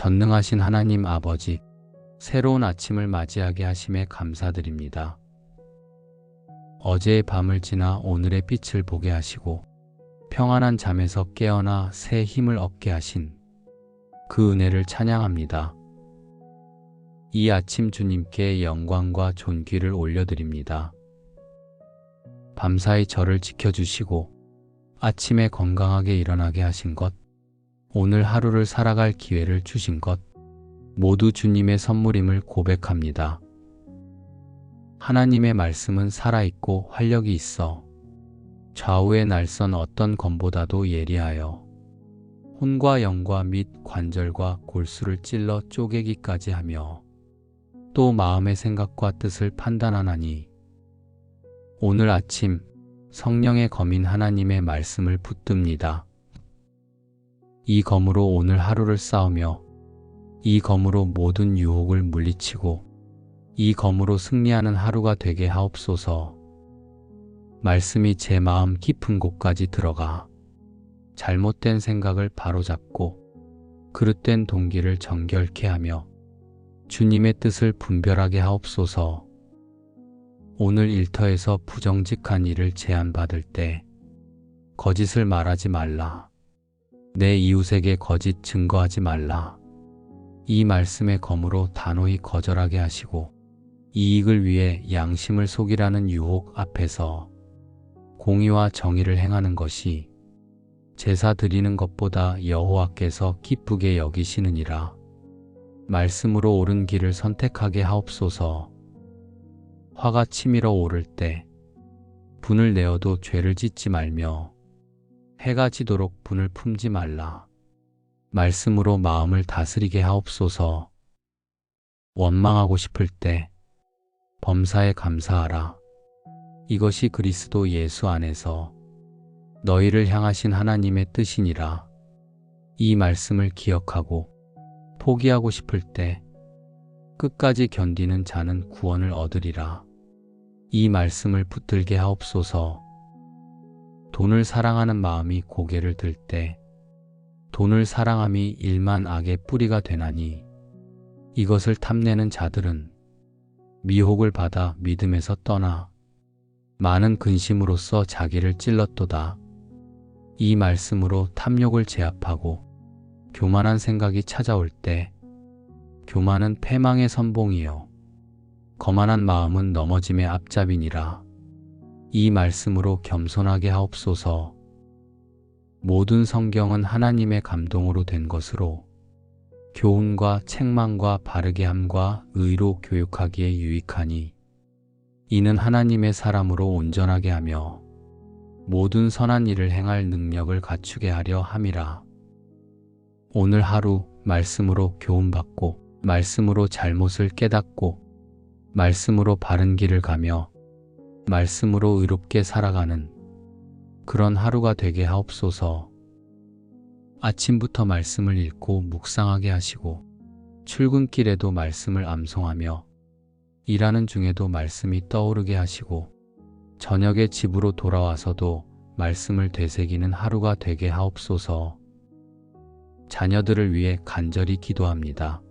전능하신 하나님 아버지, 새로운 아침을 맞이하게 하심에 감사드립니다. 어제의 밤을 지나 오늘의 빛을 보게 하시고 평안한 잠에서 깨어나 새 힘을 얻게 하신 그 은혜를 찬양합니다. 이 아침 주님께 영광과 존귀를 올려드립니다. 밤사이 저를 지켜주시고 아침에 건강하게 일어나게 하신 것, 오늘 하루를 살아갈 기회를 주신 것, 모두 주님의 선물임을 고백합니다. 하나님의 말씀은 살아있고 활력이 있어 좌우의 날선 어떤 검보다도 예리하여 혼과 영과 및 관절과 골수를 찔러 쪼개기까지 하며 또 마음의 생각과 뜻을 판단하나니, 오늘 아침 성령의 검인 하나님의 말씀을 붙듭니다. 이 검으로 오늘 하루를 싸우며 이 검으로 모든 유혹을 물리치고 이 검으로 승리하는 하루가 되게 하옵소서. 말씀이 제 마음 깊은 곳까지 들어가 잘못된 생각을 바로잡고 그릇된 동기를 정결케 하며 주님의 뜻을 분별하게 하옵소서. 오늘 일터에서 부정직한 일을 제안받을 때 거짓을 말하지 말라. 내 이웃에게 거짓 증거하지 말라. 이 말씀의 검으로 단호히 거절하게 하시고 이익을 위해 양심을 속이라는 유혹 앞에서 공의와 정의를 행하는 것이 제사 드리는 것보다 여호와께서 기쁘게 여기시느니라. 말씀으로 옳은 길을 선택하게 하옵소서. 화가 치밀어 오를 때 분을 내어도 죄를 짓지 말며 해가 지도록 분을 품지 말라. 말씀으로 마음을 다스리게 하옵소서. 원망하고 싶을 때 범사에 감사하라. 이것이 그리스도 예수 안에서 너희를 향하신 하나님의 뜻이니라. 이 말씀을 기억하고 포기하고 싶을 때 끝까지 견디는 자는 구원을 얻으리라. 이 말씀을 붙들게 하옵소서. 돈을 사랑하는 마음이 고개를 들 때 돈을 사랑함이 일만 악의 뿌리가 되나니, 이것을 탐내는 자들은 미혹을 받아 믿음에서 떠나 많은 근심으로써 자기를 찔렀도다. 이 말씀으로 탐욕을 제압하고 교만한 생각이 찾아올 때 교만은 패망의 선봉이요 거만한 마음은 넘어짐의 앞잡이니라. 이 말씀으로 겸손하게 하옵소서. 모든 성경은 하나님의 감동으로 된 것으로 교훈과 책망과 바르게 함과 의로 교육하기에 유익하니, 이는 하나님의 사람으로 온전하게 하며 모든 선한 일을 행할 능력을 갖추게 하려 함이라. 오늘 하루 말씀으로 교훈받고 말씀으로 잘못을 깨닫고 말씀으로 바른 길을 가며 말씀으로 의롭게 살아가는 그런 하루가 되게 하옵소서. 아침부터 말씀을 읽고 묵상하게 하시고 출근길에도 말씀을 암송하며 일하는 중에도 말씀이 떠오르게 하시고 저녁에 집으로 돌아와서도 말씀을 되새기는 하루가 되게 하옵소서. 자녀들을 위해 간절히 기도합니다.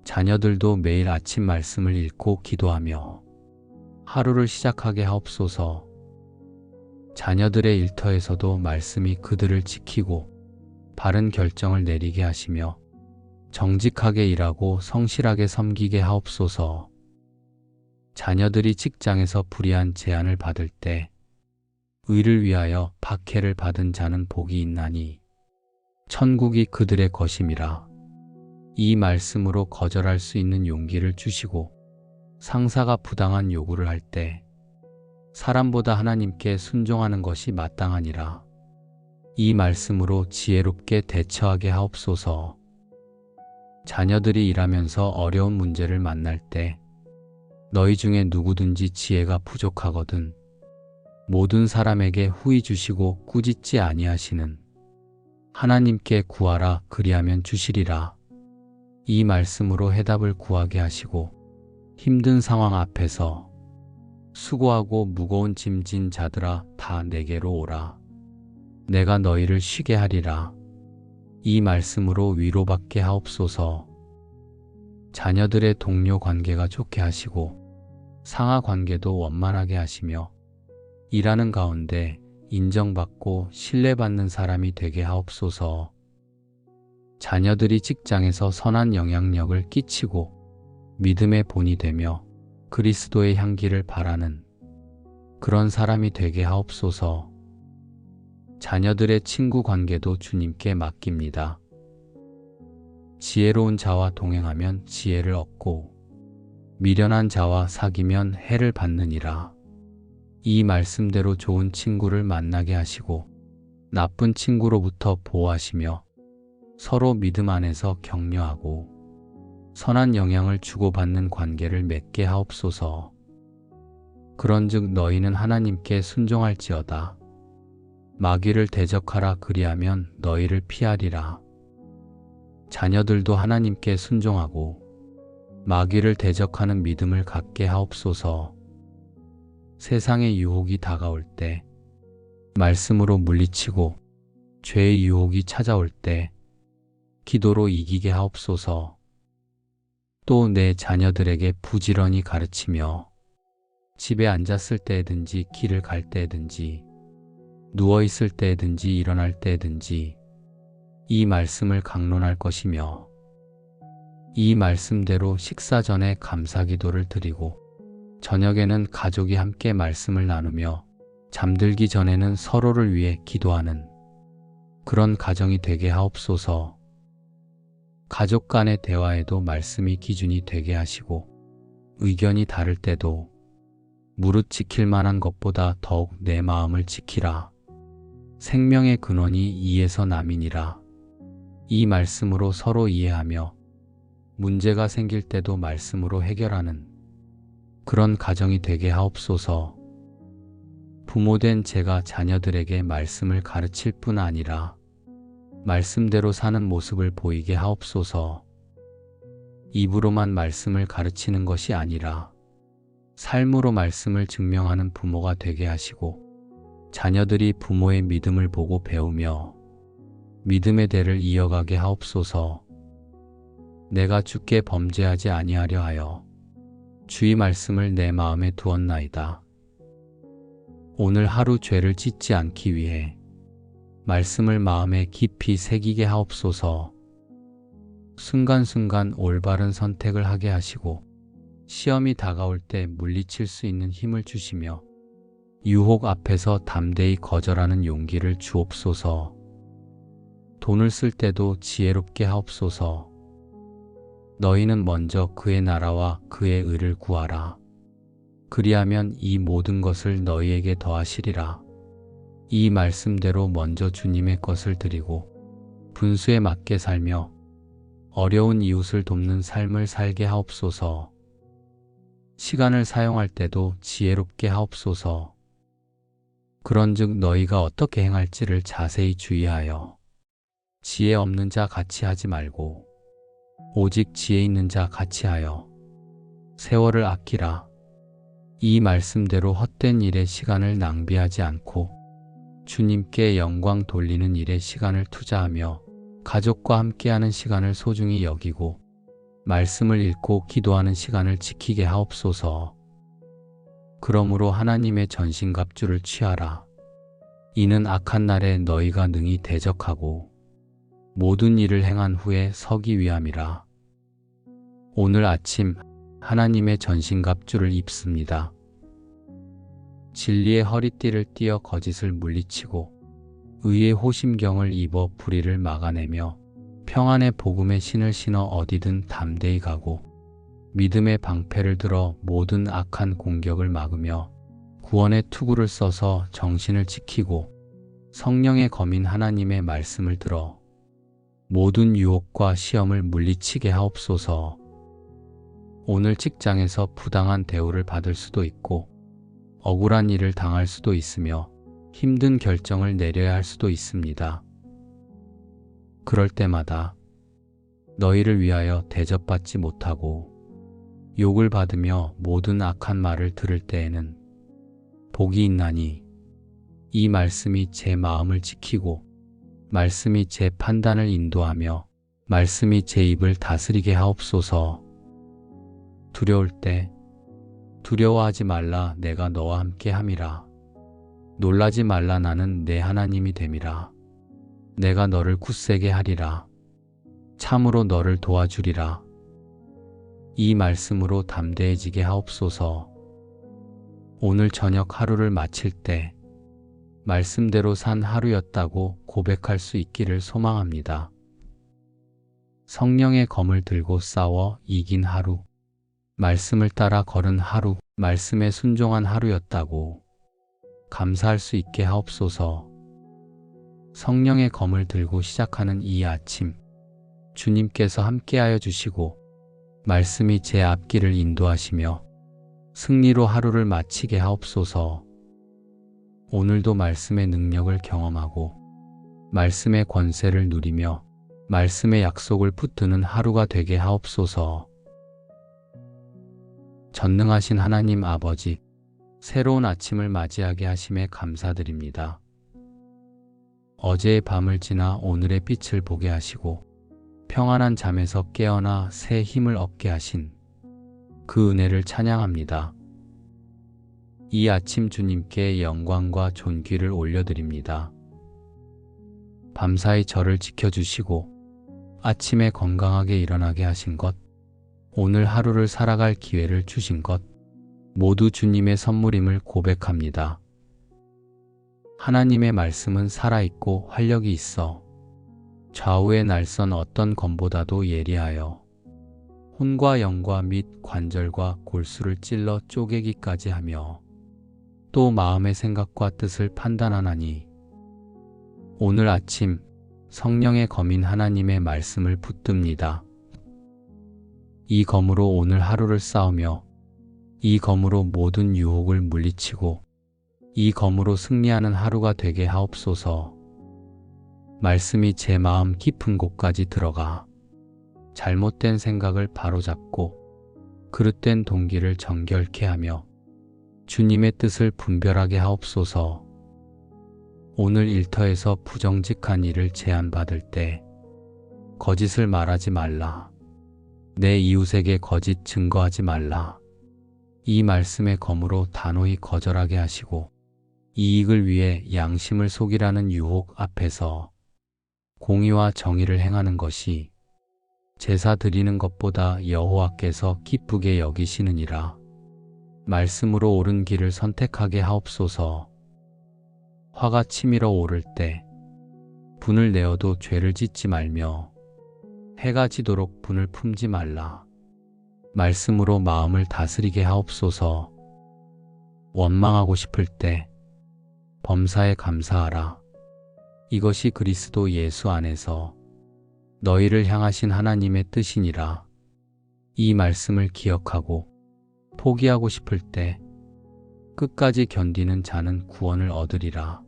자녀들도 매일 아침 말씀을 읽고 기도하며 하루를 시작하게 하옵소서. 자녀들의 일터에서도 말씀이 그들을 지키고 바른 결정을 내리게 하시며 정직하게 일하고 성실하게 섬기게 하옵소서. 자녀들이 직장에서 불의한 제안을 받을 때 의를 위하여 박해를 받은 자는 복이 있나니 천국이 그들의 것임이라. 이 말씀으로 거절할 수 있는 용기를 주시고 상사가 부당한 요구를 할 때 사람보다 하나님께 순종하는 것이 마땅하니라. 이 말씀으로 지혜롭게 대처하게 하옵소서. 자녀들이 일하면서 어려운 문제를 만날 때 너희 중에 누구든지 지혜가 부족하거든 모든 사람에게 후히 주시고 꾸짖지 아니하시는 하나님께 구하라. 그리하면 주시리라. 이 말씀으로 해답을 구하게 하시고 힘든 상황 앞에서 수고하고 무거운 짐 진 자들아 다 내게로 오라. 내가 너희를 쉬게 하리라. 이 말씀으로 위로받게 하옵소서. 자녀들의 동료 관계가 좋게 하시고 상하 관계도 원만하게 하시며 일하는 가운데 인정받고 신뢰받는 사람이 되게 하옵소서. 자녀들이 직장에서 선한 영향력을 끼치고 믿음의 본이 되며 그리스도의 향기를 바라는 그런 사람이 되게 하옵소서. 자녀들의 친구 관계도 주님께 맡깁니다. 지혜로운 자와 동행하면 지혜를 얻고 미련한 자와 사귀면 해를 받느니라. 이 말씀대로 좋은 친구를 만나게 하시고 나쁜 친구로부터 보호하시며 서로 믿음 안에서 격려하고 선한 영향을 주고받는 관계를 맺게 하옵소서. 그런즉 너희는 하나님께 순종할지어다. 마귀를 대적하라 그리하면 너희를 피하리라. 자녀들도 하나님께 순종하고 마귀를 대적하는 믿음을 갖게 하옵소서. 세상의 유혹이 다가올 때 말씀으로 물리치고 죄의 유혹이 찾아올 때 기도로 이기게 하옵소서. 또 내 자녀들에게 부지런히 가르치며 집에 앉았을 때든지 길을 갈 때든지 누워있을 때든지 일어날 때든지 이 말씀을 강론할 것이며 이 말씀대로 식사 전에 감사기도를 드리고 저녁에는 가족이 함께 말씀을 나누며 잠들기 전에는 서로를 위해 기도하는 그런 가정이 되게 하옵소서. 가족 간의 대화에도 말씀이 기준이 되게 하시고 의견이 다를 때도 무릇 지킬 만한 것보다 더욱 내 마음을 지키라. 생명의 근원이 이에서 남이니라. 이 말씀으로 서로 이해하며 문제가 생길 때도 말씀으로 해결하는 그런 가정이 되게 하옵소서. 부모된 제가 자녀들에게 말씀을 가르칠 뿐 아니라 말씀대로 사는 모습을 보이게 하옵소서. 입으로만 말씀을 가르치는 것이 아니라 삶으로 말씀을 증명하는 부모가 되게 하시고 자녀들이 부모의 믿음을 보고 배우며 믿음의 대를 이어가게 하옵소서. 내가 주께 범죄하지 아니하려 하여 주의 말씀을 내 마음에 두었나이다. 오늘 하루 죄를 짓지 않기 위해 말씀을 마음에 깊이 새기게 하옵소서. 순간순간 올바른 선택을 하게 하시고 시험이 다가올 때 물리칠 수 있는 힘을 주시며 유혹 앞에서 담대히 거절하는 용기를 주옵소서. 돈을 쓸 때도 지혜롭게 하옵소서. 너희는 먼저 그의 나라와 그의 의를 구하라. 그리하면 이 모든 것을 너희에게 더하시리라. 이 말씀대로 먼저 주님의 것을 드리고 분수에 맞게 살며 어려운 이웃을 돕는 삶을 살게 하옵소서. 시간을 사용할 때도 지혜롭게 하옵소서. 그런즉 너희가 어떻게 행할지를 자세히 주의하여 지혜 없는 자 같이 하지 말고 오직 지혜 있는 자 같이 하여 세월을 아끼라. 이 말씀대로 헛된 일에 시간을 낭비하지 않고 주님께 영광 돌리는 일에 시간을 투자하며 가족과 함께하는 시간을 소중히 여기고 말씀을 읽고 기도하는 시간을 지키게 하옵소서. 그러므로 하나님의 전신갑주를 취하라. 이는 악한 날에 너희가 능히 대적하고 모든 일을 행한 후에 서기 위함이라. 오늘 아침 하나님의 전신갑주를 입습니다. 진리의 허리띠를 띠어 거짓을 물리치고 의의 호심경을 입어 불의를 막아내며 평안의 복음의 신을 신어 어디든 담대히 가고 믿음의 방패를 들어 모든 악한 공격을 막으며 구원의 투구를 써서 정신을 지키고 성령의 검인 하나님의 말씀을 들어 모든 유혹과 시험을 물리치게 하옵소서. 오늘 직장에서 부당한 대우를 받을 수도 있고 억울한 일을 당할 수도 있으며 힘든 결정을 내려야 할 수도 있습니다. 그럴 때마다 너희를 위하여 대접받지 못하고 욕을 받으며 모든 악한 말을 들을 때에는 복이 있나니 이 말씀이 제 마음을 지키고 말씀이 제 판단을 인도하며 말씀이 제 입을 다스리게 하옵소서. 두려울 때 두려워하지 말라, 내가 너와 함께 함이라. 놀라지 말라, 나는 내 하나님이 됨이라. 내가 너를 굳세게 하리라. 참으로 너를 도와주리라. 이 말씀으로 담대해지게 하옵소서. 오늘 저녁 하루를 마칠 때 말씀대로 산 하루였다고 고백할 수 있기를 소망합니다. 성령의 검을 들고 싸워 이긴 하루, 말씀을 따라 걸은 하루, 말씀에 순종한 하루였다고 감사할 수 있게 하옵소서. 성령의 검을 들고 시작하는 이 아침, 주님께서 함께하여 주시고 말씀이 제 앞길을 인도하시며 승리로 하루를 마치게 하옵소서. 오늘도 말씀의 능력을 경험하고 말씀의 권세를 누리며 말씀의 약속을 붙드는 하루가 되게 하옵소서. 전능하신 하나님 아버지, 새로운 아침을 맞이하게 하심에 감사드립니다. 어제의 밤을 지나 오늘의 빛을 보게 하시고 평안한 잠에서 깨어나 새 힘을 얻게 하신 그 은혜를 찬양합니다. 이 아침 주님께 영광과 존귀를 올려드립니다. 밤사이 저를 지켜주시고 아침에 건강하게 일어나게 하신 것, 오늘 하루를 살아갈 기회를 주신 것, 모두 주님의 선물임을 고백합니다. 하나님의 말씀은 살아있고 활력이 있어 좌우의 날선 어떤 검보다도 예리하여 혼과 영과 및 관절과 골수를 찔러 쪼개기까지 하며 또 마음의 생각과 뜻을 판단하나니, 오늘 아침 성령의 검인 하나님의 말씀을 붙듭니다. 이 검으로 오늘 하루를 싸우며 이 검으로 모든 유혹을 물리치고 이 검으로 승리하는 하루가 되게 하옵소서. 말씀이 제 마음 깊은 곳까지 들어가 잘못된 생각을 바로잡고 그릇된 동기를 정결케 하며 주님의 뜻을 분별하게 하옵소서. 오늘 일터에서 부정직한 일을 제안받을 때 거짓을 말하지 말라. 내 이웃에게 거짓 증거하지 말라. 이 말씀의 검으로 단호히 거절하게 하시고 이익을 위해 양심을 속이라는 유혹 앞에서 공의와 정의를 행하는 것이 제사 드리는 것보다 여호와께서 기쁘게 여기시느니라. 말씀으로 옳은 길을 선택하게 하옵소서. 화가 치밀어 오를 때 분을 내어도 죄를 짓지 말며 해가 지도록 분을 품지 말라. 말씀으로 마음을 다스리게 하옵소서. 원망하고 싶을 때 범사에 감사하라. 이것이 그리스도 예수 안에서 너희를 향하신 하나님의 뜻이니라. 이 말씀을 기억하고 포기하고 싶을 때 끝까지 견디는 자는 구원을 얻으리라.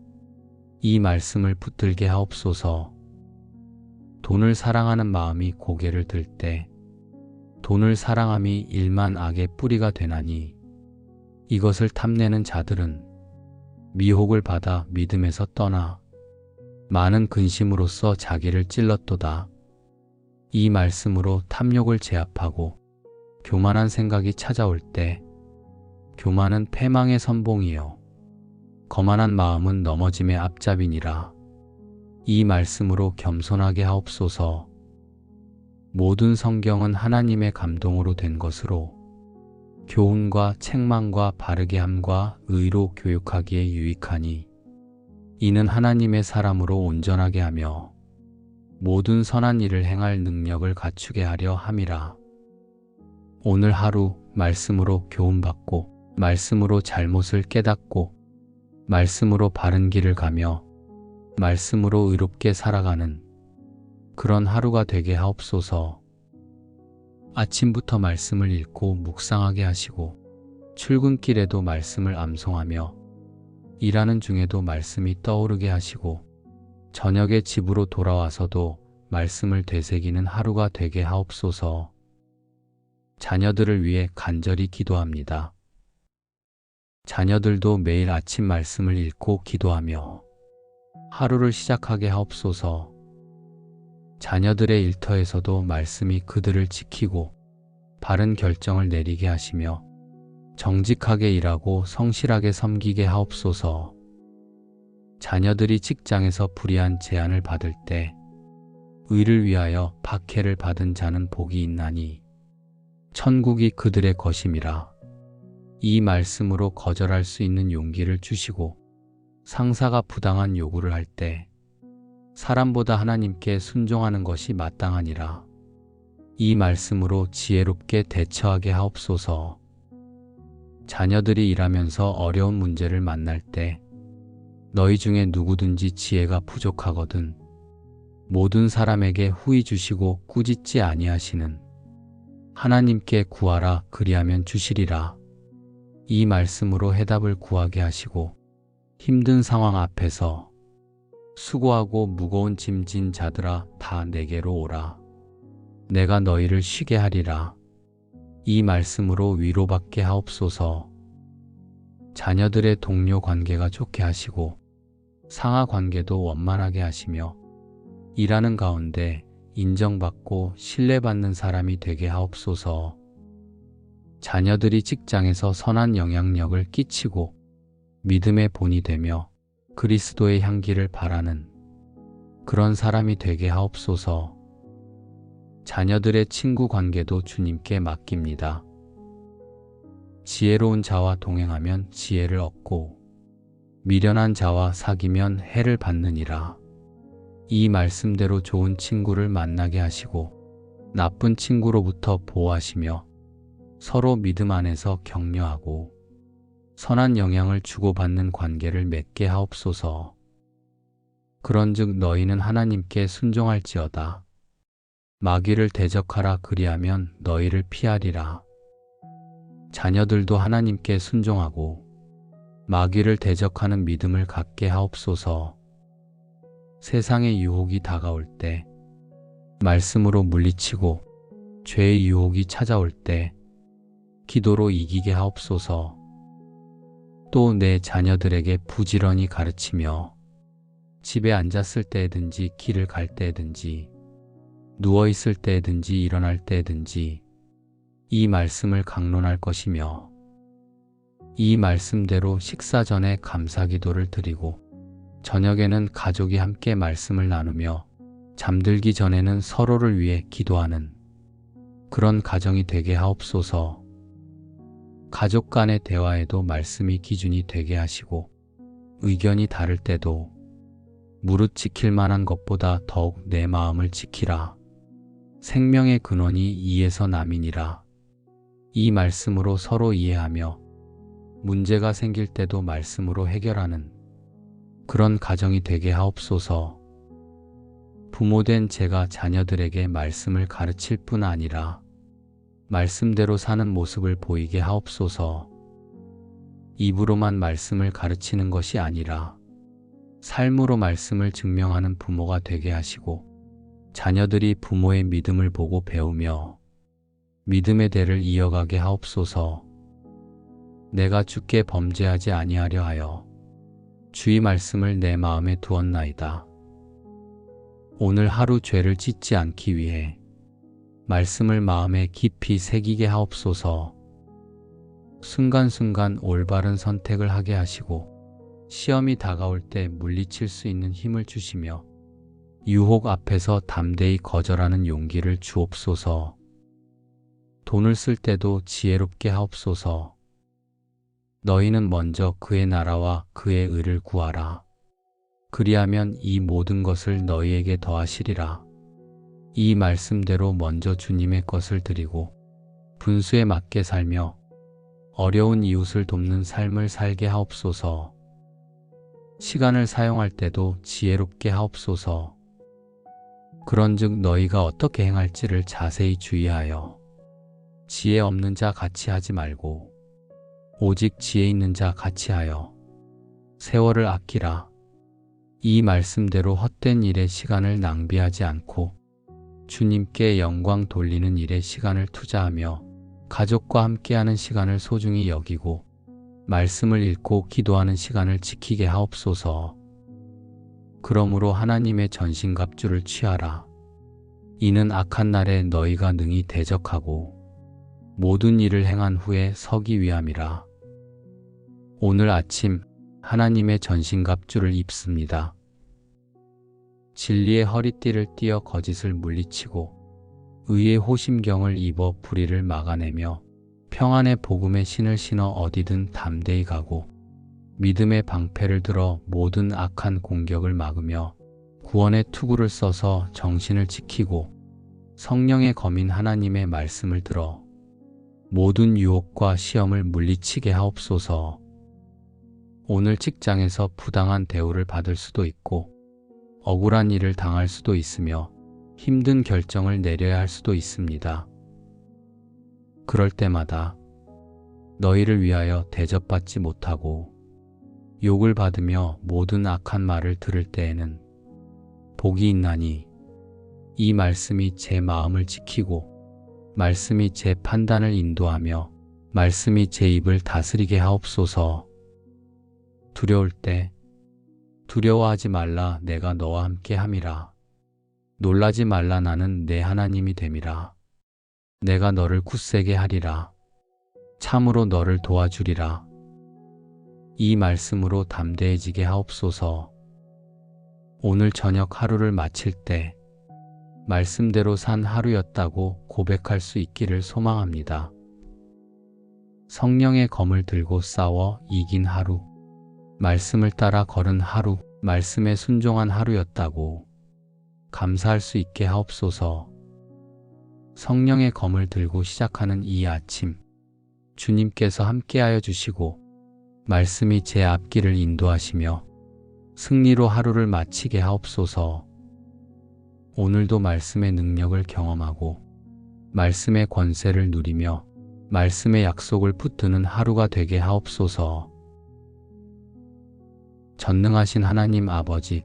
이 말씀을 붙들게 하옵소서. 돈을 사랑하는 마음이 고개를 들 때 돈을 사랑함이 일만 악의 뿌리가 되나니, 이것을 탐내는 자들은 미혹을 받아 믿음에서 떠나 많은 근심으로써 자기를 찔렀도다. 이 말씀으로 탐욕을 제압하고 교만한 생각이 찾아올 때 교만은 패망의 선봉이요 거만한 마음은 넘어짐의 앞잡이니라. 이 말씀으로 겸손하게 하옵소서. 모든 성경은 하나님의 감동으로 된 것으로 교훈과 책망과 바르게 함과 의로 교육하기에 유익하니, 이는 하나님의 사람으로 온전하게 하며 모든 선한 일을 행할 능력을 갖추게 하려 함이라. 오늘 하루 말씀으로 교훈받고 말씀으로 잘못을 깨닫고 말씀으로 바른 길을 가며 말씀으로 의롭게 살아가는 그런 하루가 되게 하옵소서. 아침부터 말씀을 읽고 묵상하게 하시고 출근길에도 말씀을 암송하며 일하는 중에도 말씀이 떠오르게 하시고 저녁에 집으로 돌아와서도 말씀을 되새기는 하루가 되게 하옵소서. 자녀들을 위해 간절히 기도합니다. 자녀들도 매일 아침 말씀을 읽고 기도하며 하루를 시작하게 하옵소서. 자녀들의 일터에서도 말씀이 그들을 지키고 바른 결정을 내리게 하시며 정직하게 일하고 성실하게 섬기게 하옵소서. 자녀들이 직장에서 불의한 제안을 받을 때 의를 위하여 박해를 받은 자는 복이 있나니 천국이 그들의 것임이라. 이 말씀으로 거절할 수 있는 용기를 주시고 상사가 부당한 요구를 할 때 사람보다 하나님께 순종하는 것이 마땅하니라. 이 말씀으로 지혜롭게 대처하게 하옵소서. 자녀들이 일하면서 어려운 문제를 만날 때 너희 중에 누구든지 지혜가 부족하거든 모든 사람에게 후히 주시고 꾸짖지 아니하시는 하나님께 구하라 그리하면 주시리라. 이 말씀으로 해답을 구하게 하시고 힘든 상황 앞에서 수고하고 무거운 짐 진 자들아 다 내게로 오라. 내가 너희를 쉬게 하리라. 이 말씀으로 위로받게 하옵소서. 자녀들의 동료 관계가 좋게 하시고 상하 관계도 원만하게 하시며 일하는 가운데 인정받고 신뢰받는 사람이 되게 하옵소서. 자녀들이 직장에서 선한 영향력을 끼치고 믿음의 본이 되며 그리스도의 향기를 바라는 그런 사람이 되게 하옵소서. 자녀들의 친구 관계도 주님께 맡깁니다. 지혜로운 자와 동행하면 지혜를 얻고 미련한 자와 사귀면 해를 받느니라. 이 말씀대로 좋은 친구를 만나게 하시고 나쁜 친구로부터 보호하시며 서로 믿음 안에서 격려하고 선한 영향을 주고받는 관계를 맺게 하옵소서. 그런즉 너희는 하나님께 순종할지어다. 마귀를 대적하라 그리하면 너희를 피하리라. 자녀들도 하나님께 순종하고 마귀를 대적하는 믿음을 갖게 하옵소서. 세상의 유혹이 다가올 때 말씀으로 물리치고 죄의 유혹이 찾아올 때 기도로 이기게 하옵소서. 또 내 자녀들에게 부지런히 가르치며 집에 앉았을 때든지 길을 갈 때든지 누워있을 때든지 일어날 때든지 이 말씀을 강론할 것이며 이 말씀대로 식사 전에 감사기도를 드리고 저녁에는 가족이 함께 말씀을 나누며 잠들기 전에는 서로를 위해 기도하는 그런 가정이 되게 하옵소서. 가족 간의 대화에도 말씀이 기준이 되게 하시고 의견이 다를 때도 무릇 지킬 만한 것보다 더욱 내 마음을 지키라. 생명의 근원이 이에서 남이니라. 이 말씀으로 서로 이해하며 문제가 생길 때도 말씀으로 해결하는 그런 가정이 되게 하옵소서. 부모된 제가 자녀들에게 말씀을 가르칠 뿐 아니라 말씀대로 사는 모습을 보이게 하옵소서. 입으로만 말씀을 가르치는 것이 아니라 삶으로 말씀을 증명하는 부모가 되게 하시고 자녀들이 부모의 믿음을 보고 배우며 믿음의 대를 이어가게 하옵소서. 내가 주께 범죄하지 아니하려 하여 주의 말씀을 내 마음에 두었나이다. 오늘 하루 죄를 짓지 않기 위해 말씀을 마음에 깊이 새기게 하옵소서. 순간순간 올바른 선택을 하게 하시고 시험이 다가올 때 물리칠 수 있는 힘을 주시며 유혹 앞에서 담대히 거절하는 용기를 주옵소서. 돈을 쓸 때도 지혜롭게 하옵소서. 너희는 먼저 그의 나라와 그의 의를 구하라. 그리하면 이 모든 것을 너희에게 더하시리라. 이 말씀대로 먼저 주님의 것을 드리고 분수에 맞게 살며 어려운 이웃을 돕는 삶을 살게 하옵소서. 시간을 사용할 때도 지혜롭게 하옵소서. 그런즉 너희가 어떻게 행할지를 자세히 주의하여 지혜 없는 자 같이 하지 말고 오직 지혜 있는 자 같이 하여 세월을 아끼라. 이 말씀대로 헛된 일에 시간을 낭비하지 않고 주님께 영광 돌리는 일에 시간을 투자하며 가족과 함께하는 시간을 소중히 여기고 말씀을 읽고 기도하는 시간을 지키게 하옵소서. 그러므로 하나님의 전신갑주를 취하라. 이는 악한 날에 너희가 능히 대적하고 모든 일을 행한 후에 서기 위함이라. 오늘 아침 하나님의 전신갑주를 입습니다. 진리의 허리띠를 띠어 거짓을 물리치고 의의 호심경을 입어 불의를 막아내며 평안의 복음의 신을 신어 어디든 담대히 가고 믿음의 방패를 들어 모든 악한 공격을 막으며 구원의 투구를 써서 정신을 지키고 성령의 검인 하나님의 말씀을 들어 모든 유혹과 시험을 물리치게 하옵소서. 오늘 직장에서 부당한 대우를 받을 수도 있고 억울한 일을 당할 수도 있으며 힘든 결정을 내려야 할 수도 있습니다. 그럴 때마다 너희를 위하여 대접받지 못하고 욕을 받으며 모든 악한 말을 들을 때에는 복이 있나니 이 말씀이 제 마음을 지키고 말씀이 제 판단을 인도하며 말씀이 제 입을 다스리게 하옵소서. 두려울 때 두려워하지 말라, 내가 너와 함께 함이라. 놀라지 말라, 나는 내 하나님이 됨이라. 내가 너를 굳세게 하리라. 참으로 너를 도와주리라. 이 말씀으로 담대해지게 하옵소서. 오늘 저녁 하루를 마칠 때 말씀대로 산 하루였다고 고백할 수 있기를 소망합니다. 성령의 검을 들고 싸워 이긴 하루, 말씀을 따라 걸은 하루, 말씀에 순종한 하루였다고 감사할 수 있게 하옵소서. 성령의 검을 들고 시작하는 이 아침, 주님께서 함께하여 주시고 말씀이 제 앞길을 인도하시며 승리로 하루를 마치게 하옵소서. 오늘도 말씀의 능력을 경험하고 말씀의 권세를 누리며 말씀의 약속을 붙드는 하루가 되게 하옵소서. 전능하신 하나님 아버지,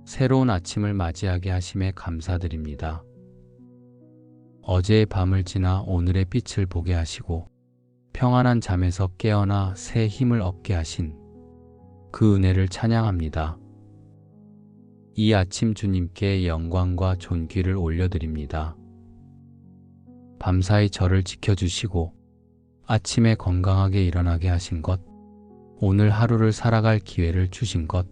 새로운 아침을 맞이하게 하심에 감사드립니다. 어제의 밤을 지나 오늘의 빛을 보게 하시고 평안한 잠에서 깨어나 새 힘을 얻게 하신 그 은혜를 찬양합니다. 이 아침 주님께 영광과 존귀를 올려드립니다. 밤사이 저를 지켜주시고 아침에 건강하게 일어나게 하신 것, 오늘 하루를 살아갈 기회를 주신 것,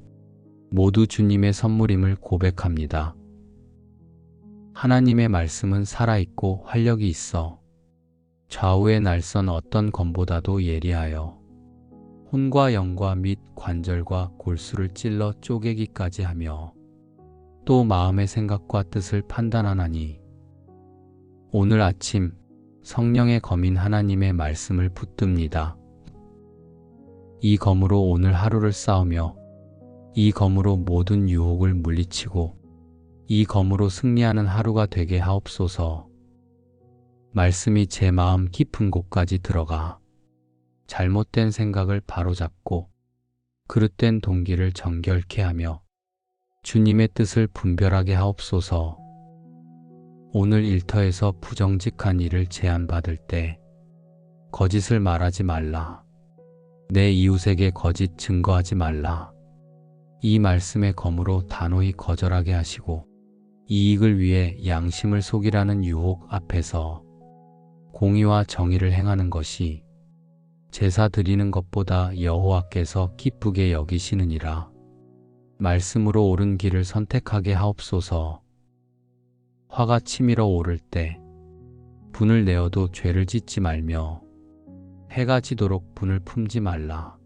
모두 주님의 선물임을 고백합니다. 하나님의 말씀은 살아있고 활력이 있어 좌우의 날선 어떤 검보다도 예리하여 혼과 영과 및 관절과 골수를 찔러 쪼개기까지 하며 또 마음의 생각과 뜻을 판단하나니, 오늘 아침 성령의 검인 하나님의 말씀을 붙듭니다. 이 검으로 오늘 하루를 싸우며 이 검으로 모든 유혹을 물리치고 이 검으로 승리하는 하루가 되게 하옵소서. 말씀이 제 마음 깊은 곳까지 들어가 잘못된 생각을 바로잡고 그릇된 동기를 정결케 하며 주님의 뜻을 분별하게 하옵소서. 오늘 일터에서 부정직한 일을 제안받을 때 거짓을 말하지 말라. 내 이웃에게 거짓 증거하지 말라. 이 말씀의 검으로 단호히 거절하게 하시고 이익을 위해 양심을 속이라는 유혹 앞에서 공의와 정의를 행하는 것이 제사 드리는 것보다 여호와께서 기쁘게 여기시느니라. 말씀으로 옳은 길을 선택하게 하옵소서. 화가 치밀어 오를 때 분을 내어도 죄를 짓지 말며 해가 지도록 분을 품지 말라.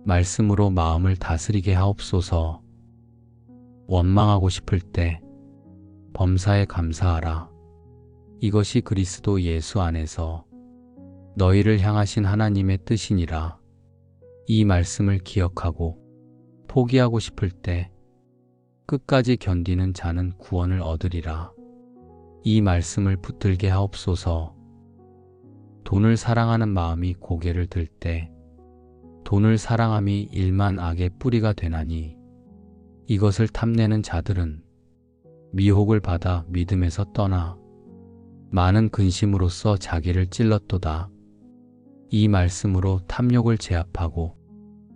말씀으로 마음을 다스리게 하옵소서. 원망하고 싶을 때 범사에 감사하라. 이것이 그리스도 예수 안에서 너희를 향하신 하나님의 뜻이니라. 이 말씀을 기억하고 포기하고 싶을 때 끝까지 견디는 자는 구원을 얻으리라. 이 말씀을 붙들게 하옵소서. 돈을 사랑하는 마음이 고개를 들 때 돈을 사랑함이 일만 악의 뿌리가 되나니, 이것을 탐내는 자들은 미혹을 받아 믿음에서 떠나 많은 근심으로써 자기를 찔렀도다. 이 말씀으로 탐욕을 제압하고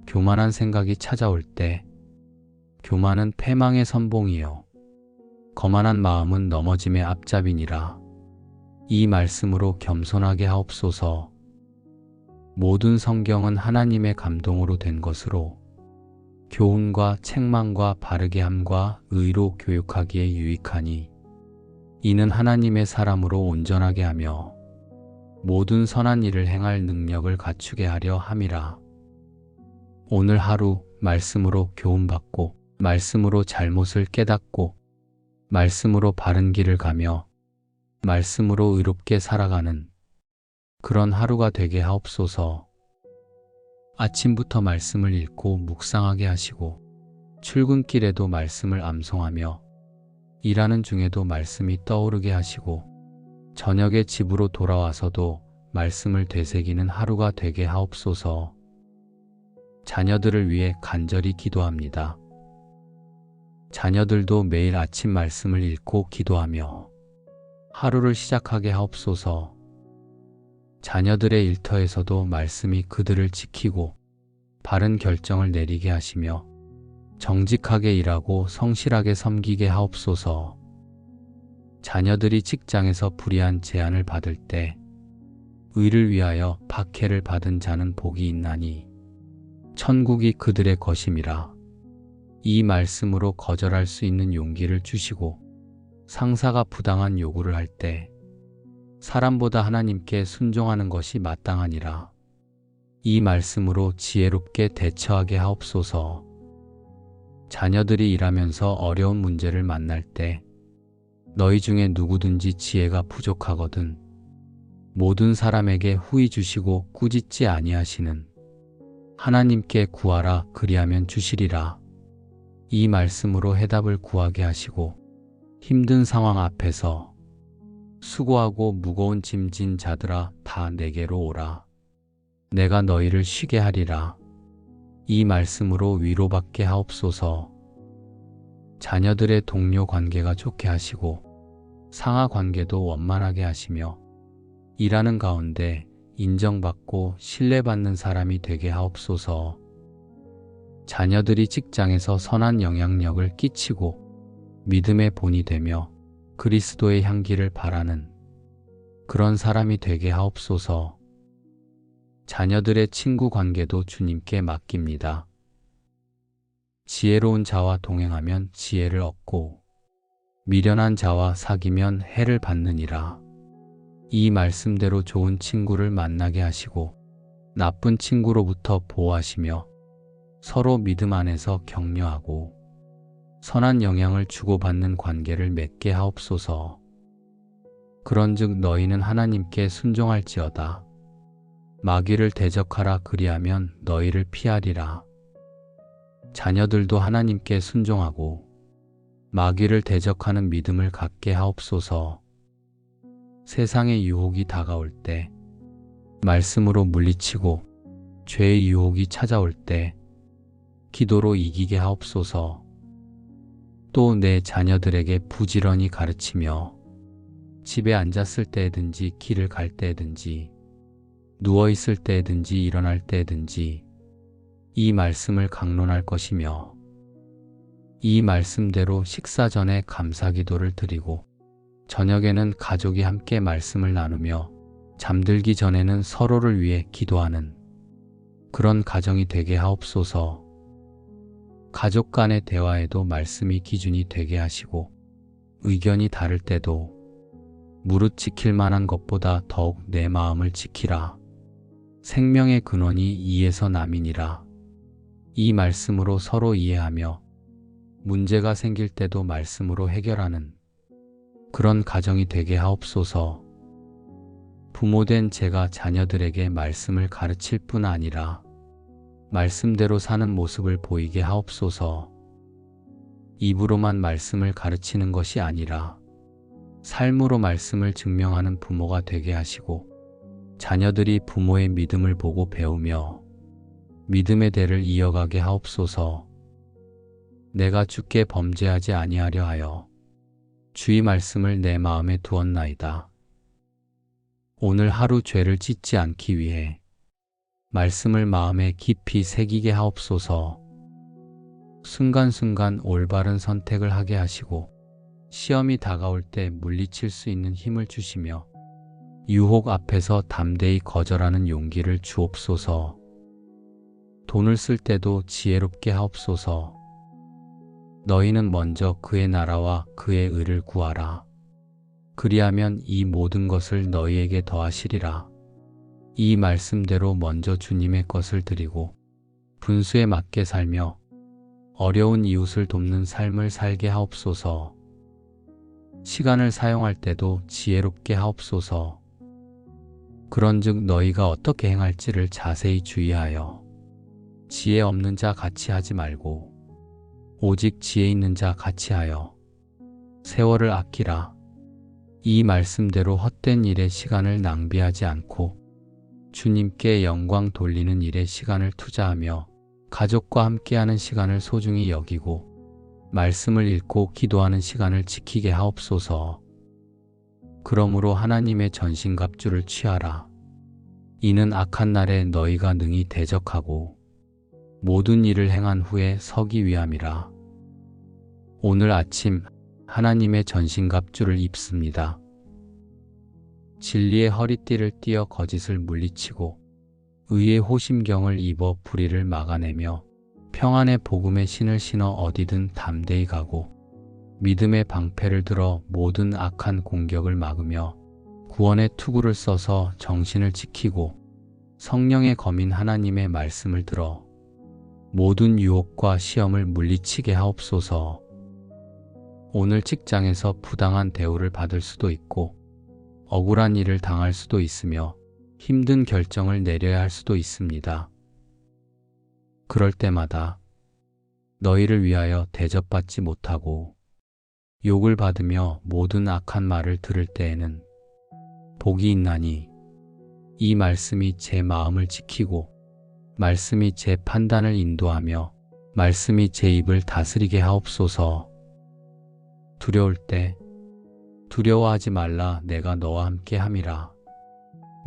교만한 생각이 찾아올 때 교만은 패망의 선봉이요 거만한 마음은 넘어짐의 앞잡이니라. 이 말씀으로 겸손하게 하옵소서. 모든 성경은 하나님의 감동으로 된 것으로 교훈과 책망과 바르게 함과 의로 교육하기에 유익하니 이는 하나님의 사람으로 온전하게 하며 모든 선한 일을 행할 능력을 갖추게 하려 함이라. 오늘 하루 말씀으로 교훈받고 말씀으로 잘못을 깨닫고 말씀으로 바른 길을 가며 말씀으로 의롭게 살아가는 그런 하루가 되게 하옵소서. 아침부터 말씀을 읽고 묵상하게 하시고 출근길에도 말씀을 암송하며 일하는 중에도 말씀이 떠오르게 하시고 저녁에 집으로 돌아와서도 말씀을 되새기는 하루가 되게 하옵소서. 자녀들을 위해 간절히 기도합니다. 자녀들도 매일 아침 말씀을 읽고 기도하며 하루를 시작하게 하옵소서. 자녀들의 일터에서도 말씀이 그들을 지키고 바른 결정을 내리게 하시며 정직하게 일하고 성실하게 섬기게 하옵소서. 자녀들이 직장에서 불의한 제안을 받을 때 의를 위하여 박해를 받은 자는 복이 있나니 천국이 그들의 것임이라. 이 말씀으로 거절할 수 있는 용기를 주시고 상사가 부당한 요구를 할 때 사람보다 하나님께 순종하는 것이 마땅하니라. 이 말씀으로 지혜롭게 대처하게 하옵소서. 자녀들이 일하면서 어려운 문제를 만날 때 너희 중에 누구든지 지혜가 부족하거든 모든 사람에게 후히 주시고 꾸짖지 아니하시는 하나님께 구하라 그리하면 주시리라. 이 말씀으로 해답을 구하게 하시고 힘든 상황 앞에서 수고하고 무거운 짐 진 자들아 다 내게로 오라. 내가 너희를 쉬게 하리라. 이 말씀으로 위로받게 하옵소서. 자녀들의 동료 관계가 좋게 하시고 상하 관계도 원만하게 하시며 일하는 가운데 인정받고 신뢰받는 사람이 되게 하옵소서. 자녀들이 직장에서 선한 영향력을 끼치고 믿음의 본이 되며 그리스도의 향기를 바라는 그런 사람이 되게 하옵소서. 자녀들의 친구 관계도 주님께 맡깁니다. 지혜로운 자와 동행하면 지혜를 얻고 미련한 자와 사귀면 해를 받느니라. 이 말씀대로 좋은 친구를 만나게 하시고 나쁜 친구로부터 보호하시며 서로 믿음 안에서 격려하고 선한 영향을 주고받는 관계를 맺게 하옵소서. 그런즉 너희는 하나님께 순종할지어다. 마귀를 대적하라 그리하면 너희를 피하리라. 자녀들도 하나님께 순종하고 마귀를 대적하는 믿음을 갖게 하옵소서. 세상의 유혹이 다가올 때 말씀으로 물리치고 죄의 유혹이 찾아올 때 기도로 이기게 하옵소서. 또 내 자녀들에게 부지런히 가르치며 집에 앉았을 때든지 길을 갈 때든지 누워있을 때든지 일어날 때든지 이 말씀을 강론할 것이며 이 말씀대로 식사 전에 감사기도를 드리고 저녁에는 가족이 함께 말씀을 나누며 잠들기 전에는 서로를 위해 기도하는 그런 가정이 되게 하옵소서. 가족 간의 대화에도 말씀이 기준이 되게 하시고 의견이 다를 때도 무릇 지킬 만한 것보다 더욱 내 마음을 지키라. 생명의 근원이 이에서 남이니라. 이 말씀으로 서로 이해하며 문제가 생길 때도 말씀으로 해결하는 그런 가정이 되게 하옵소서. 부모된 제가 자녀들에게 말씀을 가르칠 뿐 아니라 말씀대로 사는 모습을 보이게 하옵소서. 입으로만 말씀을 가르치는 것이 아니라 삶으로 말씀을 증명하는 부모가 되게 하시고 자녀들이 부모의 믿음을 보고 배우며 믿음의 대를 이어가게 하옵소서. 내가 주께 범죄하지 아니하려 하여 주의 말씀을 내 마음에 두었나이다. 오늘 하루 죄를 짓지 않기 위해 말씀을 마음에 깊이 새기게 하옵소서. 순간순간 올바른 선택을 하게 하시고 시험이 다가올 때 물리칠 수 있는 힘을 주시며 유혹 앞에서 담대히 거절하는 용기를 주옵소서. 돈을 쓸 때도 지혜롭게 하옵소서. 너희는 먼저 그의 나라와 그의 의를 구하라. 그리하면 이 모든 것을 너희에게 더하시리라. 이 말씀대로 먼저 주님의 것을 드리고 분수에 맞게 살며 어려운 이웃을 돕는 삶을 살게 하옵소서. 시간을 사용할 때도 지혜롭게 하옵소서. 그런즉 너희가 어떻게 행할지를 자세히 주의하여 지혜 없는 자 같이 하지 말고 오직 지혜 있는 자 같이 하여 세월을 아끼라. 이 말씀대로 헛된 일에 시간을 낭비하지 않고 주님께 영광 돌리는 일에 시간을 투자하며 가족과 함께하는 시간을 소중히 여기고 말씀을 읽고 기도하는 시간을 지키게 하옵소서. 그러므로 하나님의 전신갑주를 취하라. 이는 악한 날에 너희가 능히 대적하고 모든 일을 행한 후에 서기 위함이라. 오늘 아침 하나님의 전신갑주를 입습니다. 진리의 허리띠를 띠어 거짓을 물리치고 의의 호심경을 입어 불의를 막아내며 평안의 복음의 신을 신어 어디든 담대히 가고 믿음의 방패를 들어 모든 악한 공격을 막으며 구원의 투구를 써서 정신을 지키고 성령의 검인 하나님의 말씀을 들어 모든 유혹과 시험을 물리치게 하옵소서. 오늘 직장에서 부당한 대우를 받을 수도 있고 억울한 일을 당할 수도 있으며 힘든 결정을 내려야 할 수도 있습니다. 그럴 때마다 너희를 위하여 대접받지 못하고 욕을 받으며 모든 악한 말을 들을 때에는 복이 있나니 이 말씀이 제 마음을 지키고 말씀이 제 판단을 인도하며 말씀이 제 입을 다스리게 하옵소서. 두려울 때 두려워하지 말라 내가 너와 함께 함이라.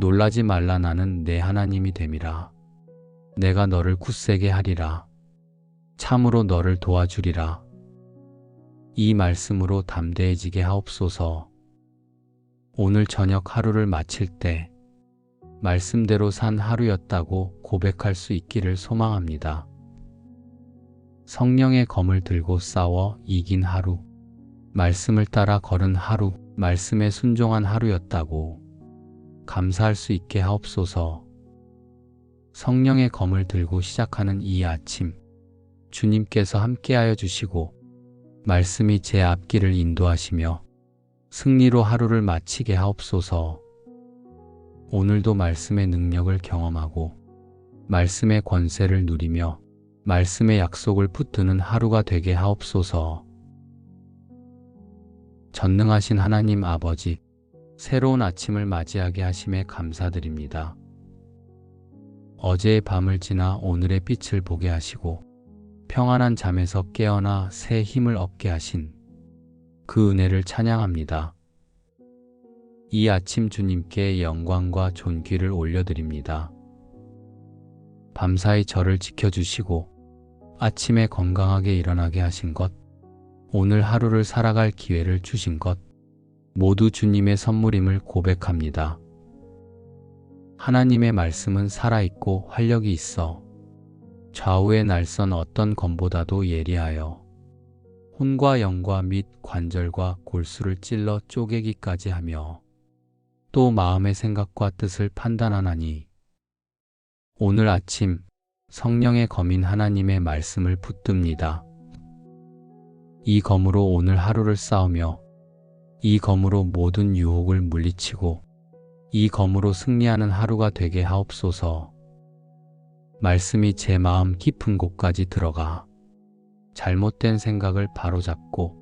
놀라지 말라 나는 내 하나님이 됨이라. 내가 너를 굳세게 하리라. 참으로 너를 도와주리라. 이 말씀으로 담대해지게 하옵소서. 오늘 저녁 하루를 마칠 때 말씀대로 산 하루였다고 고백할 수 있기를 소망합니다. 성령의 검을 들고 싸워 이긴 하루, 말씀을 따라 걸은 하루, 말씀에 순종한 하루였다고 감사할 수 있게 하옵소서. 성령의 검을 들고 시작하는 이 아침, 주님께서 함께하여 주시고 말씀이 제 앞길을 인도하시며 승리로 하루를 마치게 하옵소서. 오늘도 말씀의 능력을 경험하고 말씀의 권세를 누리며 말씀의 약속을 붙드는 하루가 되게 하옵소서. 전능하신 하나님 아버지, 새로운 아침을 맞이하게 하심에 감사드립니다. 어제의 밤을 지나 오늘의 빛을 보게 하시고 평안한 잠에서 깨어나 새 힘을 얻게 하신 그 은혜를 찬양합니다. 이 아침 주님께 영광과 존귀를 올려드립니다. 밤사이 저를 지켜주시고 아침에 건강하게 일어나게 하신 것, 오늘 하루를 살아갈 기회를 주신 것, 모두 주님의 선물임을 고백합니다. 하나님의 말씀은 살아있고 활력이 있어 좌우의 날선 어떤 검보다도 예리하여 혼과 영과 및 관절과 골수를 찔러 쪼개기까지 하며 또 마음의 생각과 뜻을 판단하나니 오늘 아침 성령의 검인 하나님의 말씀을 붙듭니다. 이 검으로 오늘 하루를 싸우며 이 검으로 모든 유혹을 물리치고 이 검으로 승리하는 하루가 되게 하옵소서. 말씀이 제 마음 깊은 곳까지 들어가 잘못된 생각을 바로잡고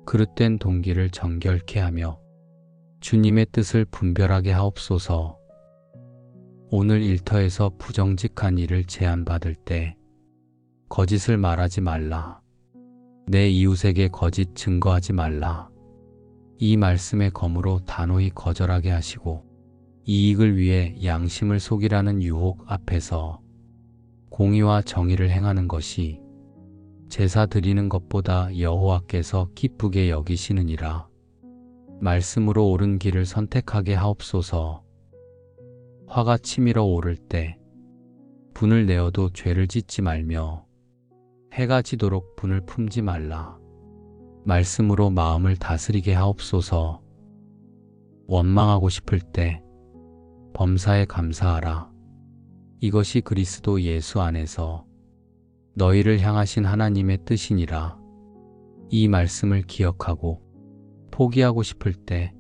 그릇된 동기를 정결케 하며 주님의 뜻을 분별하게 하옵소서. 오늘 일터에서 부정직한 일을 제안받을 때 거짓을 말하지 말라. 내 이웃에게 거짓 증거하지 말라. 이 말씀의 검으로 단호히 거절하게 하시고 이익을 위해 양심을 속이라는 유혹 앞에서 공의와 정의를 행하는 것이 제사 드리는 것보다 여호와께서 기쁘게 여기시느니라. 말씀으로 옳은 길을 선택하게 하옵소서. 화가 치밀어 오를 때 분을 내어도 죄를 짓지 말며 해가 지도록 분을 품지 말라. 말씀으로 마음을 다스리게 하옵소서. 원망하고 싶을 때 범사에 감사하라. 이것이 그리스도 예수 안에서 너희를 향하신 하나님의 뜻이니라. 이 말씀을 기억하고 포기하고 싶을 때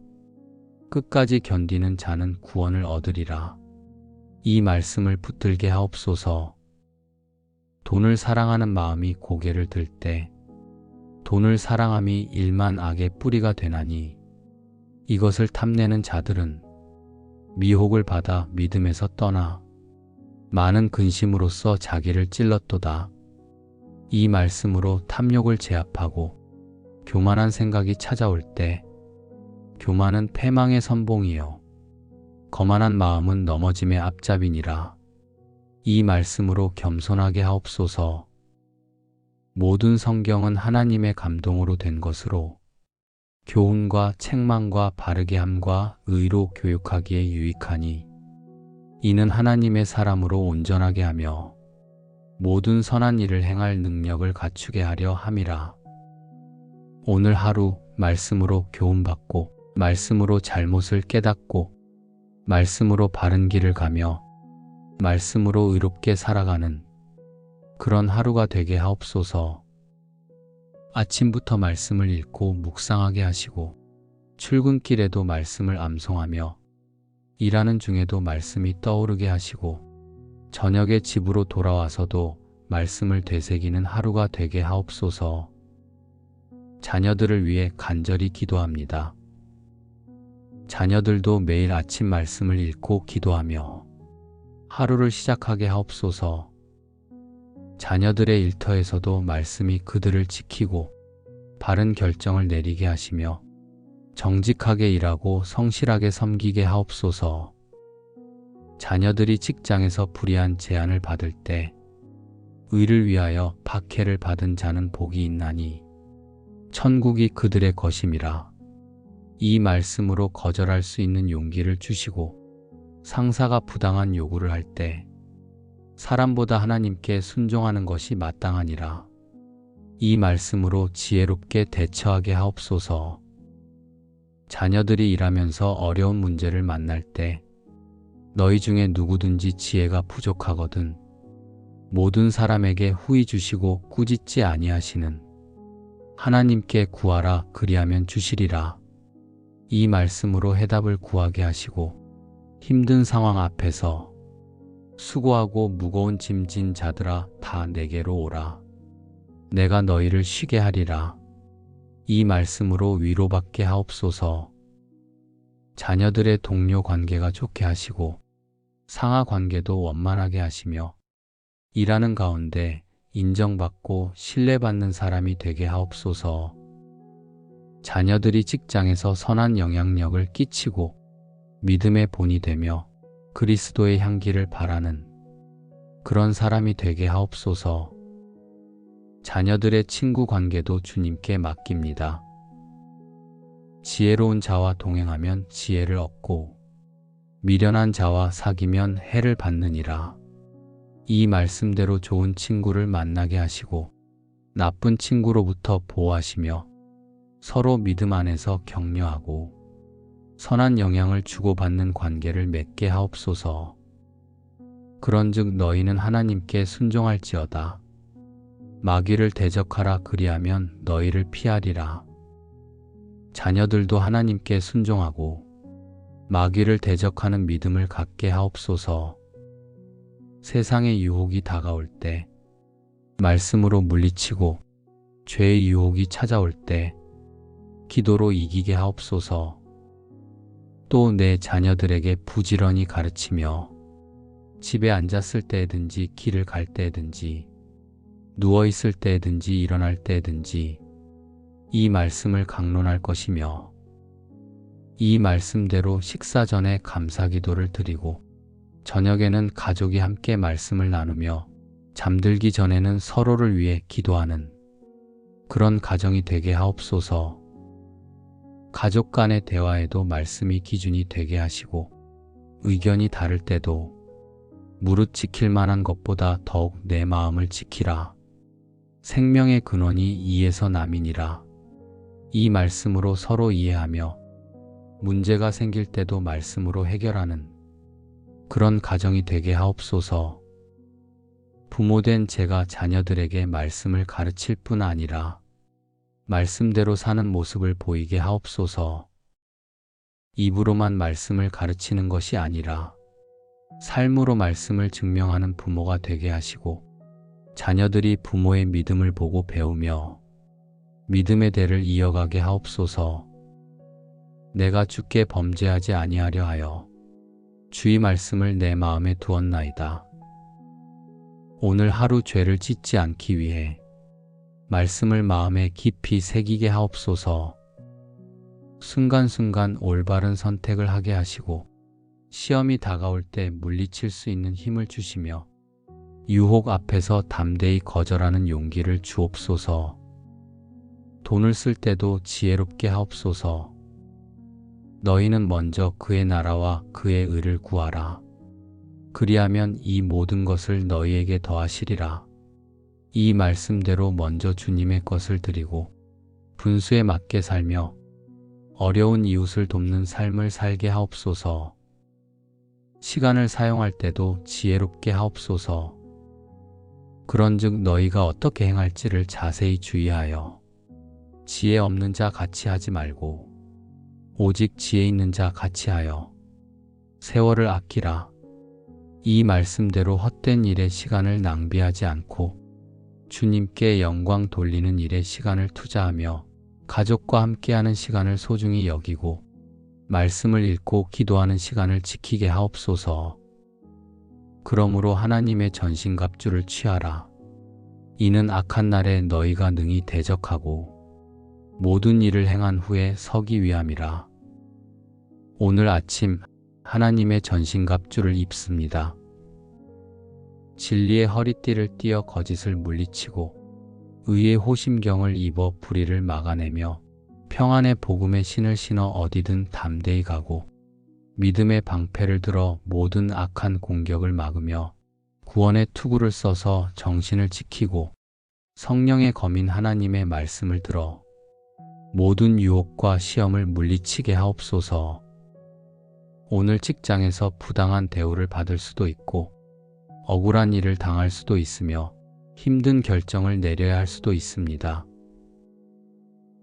끝까지 견디는 자는 구원을 얻으리라. 이 말씀을 붙들게 하옵소서. 돈을 사랑하는 마음이 고개를 들 때 돈을 사랑함이 일만 악의 뿌리가 되나니 이것을 탐내는 자들은 미혹을 받아 믿음에서 떠나 많은 근심으로써 자기를 찔렀도다. 이 말씀으로 탐욕을 제압하고 교만한 생각이 찾아올 때 교만은 패망의 선봉이요 거만한 마음은 넘어짐의 앞잡이니라. 이 말씀으로 겸손하게 하옵소서. 모든 성경은 하나님의 감동으로 된 것으로 교훈과 책망과 바르게 함과 의로 교육하기에 유익하니 이는 하나님의 사람으로 온전하게 하며 모든 선한 일을 행할 능력을 갖추게 하려 함이라. 오늘 하루 말씀으로 교훈받고 말씀으로 잘못을 깨닫고 말씀으로 바른 길을 가며 말씀으로 의롭게 살아가는 그런 하루가 되게 하옵소서. 아침부터 말씀을 읽고 묵상하게 하시고 출근길에도 말씀을 암송하며 일하는 중에도 말씀이 떠오르게 하시고 저녁에 집으로 돌아와서도 말씀을 되새기는 하루가 되게 하옵소서. 자녀들을 위해 간절히 기도합니다. 자녀들도 매일 아침 말씀을 읽고 기도하며 하루를 시작하게 하옵소서. 자녀들의 일터에서도 말씀이 그들을 지키고 바른 결정을 내리게 하시며 정직하게 일하고 성실하게 섬기게 하옵소서. 자녀들이 직장에서 불의한 제안을 받을 때 의를 위하여 박해를 받은 자는 복이 있나니 천국이 그들의 것임이라. 이 말씀으로 거절할 수 있는 용기를 주시고 상사가 부당한 요구를 할 때 사람보다 하나님께 순종하는 것이 마땅하니라. 이 말씀으로 지혜롭게 대처하게 하옵소서. 자녀들이 일하면서 어려운 문제를 만날 때 너희 중에 누구든지 지혜가 부족하거든 모든 사람에게 후히 주시고 꾸짖지 아니하시는 하나님께 구하라 그리하면 주시리라. 이 말씀으로 해답을 구하게 하시고 힘든 상황 앞에서 수고하고 무거운 짐 진 자들아 다 내게로 오라. 내가 너희를 쉬게 하리라. 이 말씀으로 위로받게 하옵소서. 자녀들의 동료 관계가 좋게 하시고 상하 관계도 원만하게 하시며 일하는 가운데 인정받고 신뢰받는 사람이 되게 하옵소서. 자녀들이 직장에서 선한 영향력을 끼치고 믿음의 본이 되며 그리스도의 향기를 바라는 그런 사람이 되게 하옵소서. 자녀들의 친구 관계도 주님께 맡깁니다. 지혜로운 자와 동행하면 지혜를 얻고 미련한 자와 사귀면 해를 받느니라. 이 말씀대로 좋은 친구를 만나게 하시고 나쁜 친구로부터 보호하시며 서로 믿음 안에서 격려하고 선한 영향을 주고받는 관계를 맺게 하옵소서. 그런즉 너희는 하나님께 순종할지어다. 마귀를 대적하라 그리하면 너희를 피하리라. 자녀들도 하나님께 순종하고 마귀를 대적하는 믿음을 갖게 하옵소서. 세상의 유혹이 다가올 때 말씀으로 물리치고 죄의 유혹이 찾아올 때 기도로 이기게 하옵소서. 또 내 자녀들에게 부지런히 가르치며 집에 앉았을 때든지 길을 갈 때든지 누워있을 때든지 일어날 때든지 이 말씀을 강론할 것이며 이 말씀대로 식사 전에 감사기도를 드리고 저녁에는 가족이 함께 말씀을 나누며 잠들기 전에는 서로를 위해 기도하는 그런 가정이 되게 하옵소서. 가족 간의 대화에도 말씀이 기준이 되게 하시고 의견이 다를 때도 무릇 지킬 만한 것보다 더욱 내 마음을 지키라. 생명의 근원이 이에서 남이니라. 이 말씀으로 서로 이해하며 문제가 생길 때도 말씀으로 해결하는 그런 가정이 되게 하옵소서. 부모된 제가 자녀들에게 말씀을 가르칠 뿐 아니라 말씀대로 사는 모습을 보이게 하옵소서. 입으로만 말씀을 가르치는 것이 아니라 삶으로 말씀을 증명하는 부모가 되게 하시고 자녀들이 부모의 믿음을 보고 배우며 믿음의 대를 이어가게 하옵소서. 내가 주께 범죄하지 아니하려 하여 주의 말씀을 내 마음에 두었나이다. 오늘 하루 죄를 짓지 않기 위해 말씀을 마음에 깊이 새기게 하옵소서. 순간순간 올바른 선택을 하게 하시고 시험이 다가올 때 물리칠 수 있는 힘을 주시며 유혹 앞에서 담대히 거절하는 용기를 주옵소서. 돈을 쓸 때도 지혜롭게 하옵소서. 너희는 먼저 그의 나라와 그의 의를 구하라. 그리하면 이 모든 것을 너희에게 더하시리라. 이 말씀대로 먼저 주님의 것을 드리고 분수에 맞게 살며 어려운 이웃을 돕는 삶을 살게 하옵소서. 시간을 사용할 때도 지혜롭게 하옵소서. 그런즉 너희가 어떻게 행할지를 자세히 주의하여 지혜 없는 자 같이 하지 말고 오직 지혜 있는 자 같이 하여 세월을 아끼라. 이 말씀대로 헛된 일에 시간을 낭비하지 않고 주님께 영광 돌리는 일에 시간을 투자하며 가족과 함께하는 시간을 소중히 여기고 말씀을 읽고 기도하는 시간을 지키게 하옵소서. 그러므로 하나님의 전신갑주를 취하라. 이는 악한 날에 너희가 능히 대적하고 모든 일을 행한 후에 서기 위함이라. 오늘 아침 하나님의 전신갑주를 입습니다. 진리의 허리띠를 띠어 거짓을 물리치고 의의 호심경을 입어 불의를 막아내며 평안의 복음의 신을 신어 어디든 담대히 가고 믿음의 방패를 들어 모든 악한 공격을 막으며 구원의 투구를 써서 정신을 지키고 성령의 검인 하나님의 말씀을 들어 모든 유혹과 시험을 물리치게 하옵소서. 오늘 직장에서 부당한 대우를 받을 수도 있고 억울한 일을 당할 수도 있으며 힘든 결정을 내려야 할 수도 있습니다.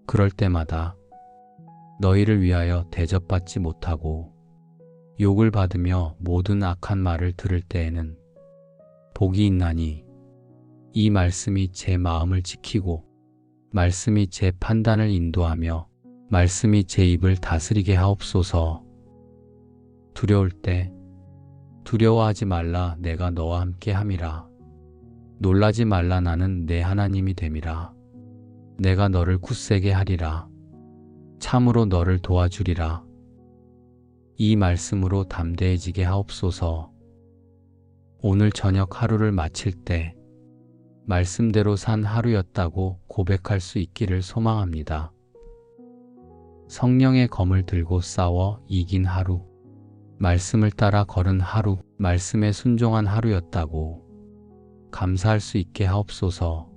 그럴 때마다 너희를 위하여 대접받지 못하고 욕을 받으며 모든 악한 말을 들을 때에는 복이 있나니 이 말씀이 제 마음을 지키고 말씀이 제 판단을 인도하며 말씀이 제 입을 다스리게 하옵소서. 두려울 때 두려워하지 말라 내가 너와 함께 함이라. 놀라지 말라 나는 내 하나님이 됨이라. 내가 너를 굳세게 하리라. 참으로 너를 도와주리라. 이 말씀으로 담대해지게 하옵소서. 오늘 저녁 하루를 마칠 때 말씀대로 산 하루였다고 고백할 수 있기를 소망합니다. 성령의 검을 들고 싸워 이긴 하루, 말씀을 따라 걸은 하루, 말씀에 순종한 하루였다고 감사할 수 있게 하옵소서.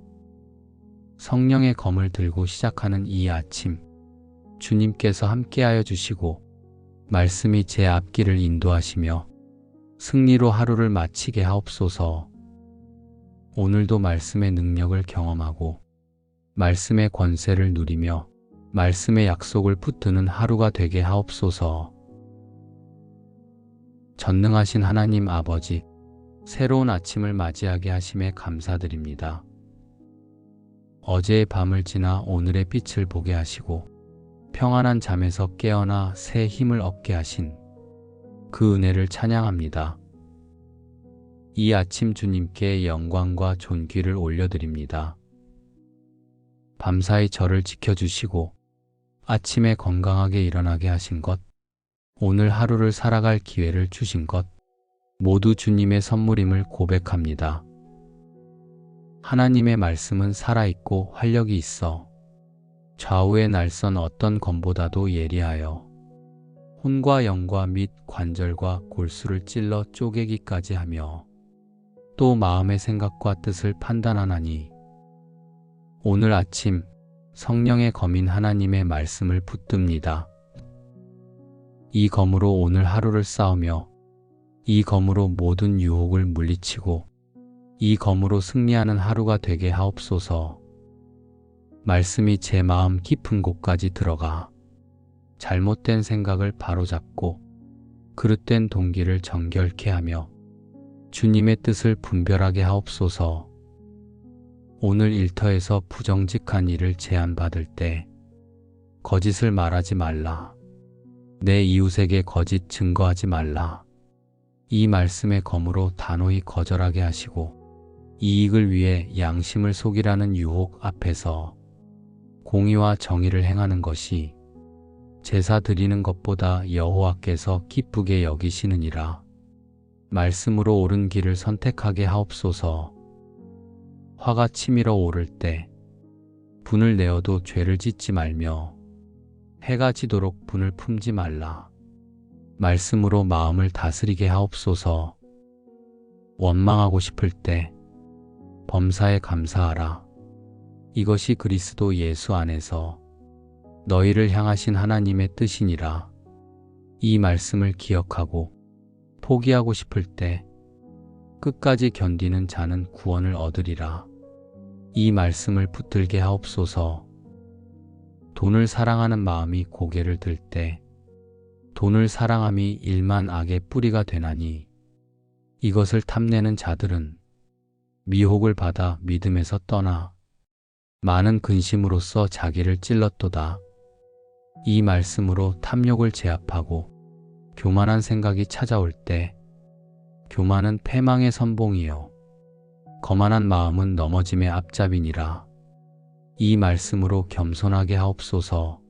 성령의 검을 들고 시작하는 이 아침, 주님께서 함께하여 주시고 말씀이 제 앞길을 인도하시며 승리로 하루를 마치게 하옵소서. 오늘도 말씀의 능력을 경험하고 말씀의 권세를 누리며 말씀의 약속을 붙드는 하루가 되게 하옵소서. 전능하신 하나님 아버지, 새로운 아침을 맞이하게 하심에 감사드립니다. 어제의 밤을 지나 오늘의 빛을 보게 하시고 평안한 잠에서 깨어나 새 힘을 얻게 하신 그 은혜를 찬양합니다. 이 아침 주님께 영광과 존귀를 올려드립니다. 밤사이 저를 지켜주시고 아침에 건강하게 일어나게 하신 것, 오늘 하루를 살아갈 기회를 주신 것, 모두 주님의 선물임을 고백합니다. 하나님의 말씀은 살아있고 활력이 있어 좌우의 날선 어떤 검보다도 예리하여 혼과 영과 및 관절과 골수를 찔러 쪼개기까지 하며 또 마음의 생각과 뜻을 판단하나니. 오늘 아침 성령의 검인 하나님의 말씀을 붙듭니다. 이 검으로 오늘 하루를 싸우며 이 검으로 모든 유혹을 물리치고 이 검으로 승리하는 하루가 되게 하옵소서. 말씀이 제 마음 깊은 곳까지 들어가 잘못된 생각을 바로잡고 그릇된 동기를 정결케 하며 주님의 뜻을 분별하게 하옵소서. 오늘 일터에서 부정직한 일을 제안받을 때 거짓을 말하지 말라. 내 이웃에게 거짓 증거하지 말라. 이 말씀의 검으로 단호히 거절하게 하시고 이익을 위해 양심을 속이라는 유혹 앞에서 공의와 정의를 행하는 것이 제사 드리는 것보다 여호와께서 기쁘게 여기시느니라. 말씀으로 옳은 길을 선택하게 하옵소서. 화가 치밀어 오를 때 분을 내어도 죄를 짓지 말며 해가 지도록 분을 품지 말라. 말씀으로 마음을 다스리게 하옵소서. 원망하고 싶을 때 범사에 감사하라. 이것이 그리스도 예수 안에서 너희를 향하신 하나님의 뜻이니라. 이 말씀을 기억하고 포기하고 싶을 때 끝까지 견디는 자는 구원을 얻으리라. 이 말씀을 붙들게 하옵소서. 돈을 사랑하는 마음이 고개를 들 때 돈을 사랑함이 일만 악의 뿌리가 되나니 이것을 탐내는 자들은 미혹을 받아 믿음에서 떠나 많은 근심으로써 자기를 찔렀도다. 이 말씀으로 탐욕을 제압하고 교만한 생각이 찾아올 때 교만은 패망의 선봉이요 거만한 마음은 넘어짐의 앞잡이니라. 이 말씀으로 겸손하게 하옵소서.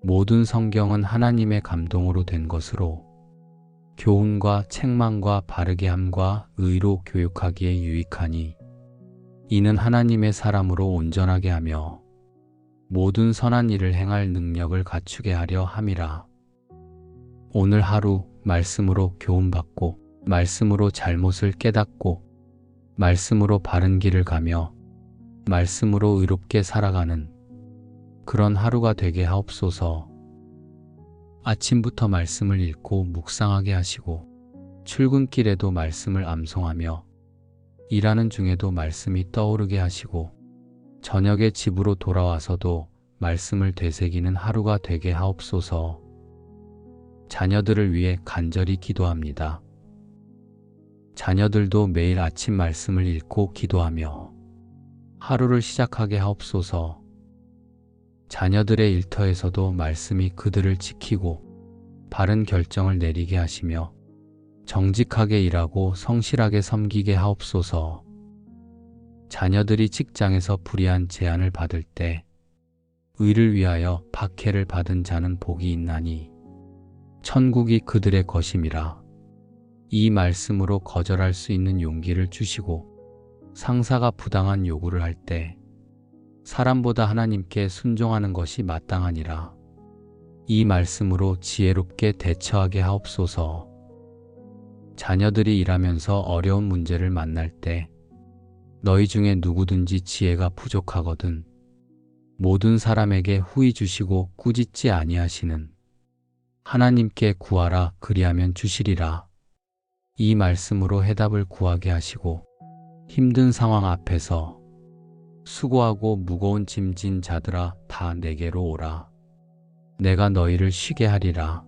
모든 성경은 하나님의 감동으로 된 것으로 교훈과 책망과 바르게 함과 의로 교육하기에 유익하니 이는 하나님의 사람으로 온전하게 하며 모든 선한 일을 행할 능력을 갖추게 하려 함이라. 오늘 하루 말씀으로 교훈받고 말씀으로 잘못을 깨닫고 말씀으로 바른 길을 가며 말씀으로 의롭게 살아가는 그런 하루가 되게 하옵소서. 아침부터 말씀을 읽고 묵상하게 하시고 출근길에도 말씀을 암송하며 일하는 중에도 말씀이 떠오르게 하시고 저녁에 집으로 돌아와서도 말씀을 되새기는 하루가 되게 하옵소서. 자녀들을 위해 간절히 기도합니다. 자녀들도 매일 아침 말씀을 읽고 기도하며 하루를 시작하게 하옵소서. 자녀들의 일터에서도 말씀이 그들을 지키고 바른 결정을 내리게 하시며 정직하게 일하고 성실하게 섬기게 하옵소서. 자녀들이 직장에서 불의한 제안을 받을 때 의를 위하여 박해를 받은 자는 복이 있나니 천국이 그들의 것임이라. 이 말씀으로 거절할 수 있는 용기를 주시고 상사가 부당한 요구를 할 때 사람보다 하나님께 순종하는 것이 마땅하니라. 이 말씀으로 지혜롭게 대처하게 하옵소서. 자녀들이 일하면서 어려운 문제를 만날 때 너희 중에 누구든지 지혜가 부족하거든 모든 사람에게 후히 주시고 꾸짖지 아니하시는 하나님께 구하라. 그리하면 주시리라. 이 말씀으로 해답을 구하게 하시고 힘든 상황 앞에서 수고하고 무거운 짐진 자들아 다 내게로 오라. 내가 너희를 쉬게 하리라.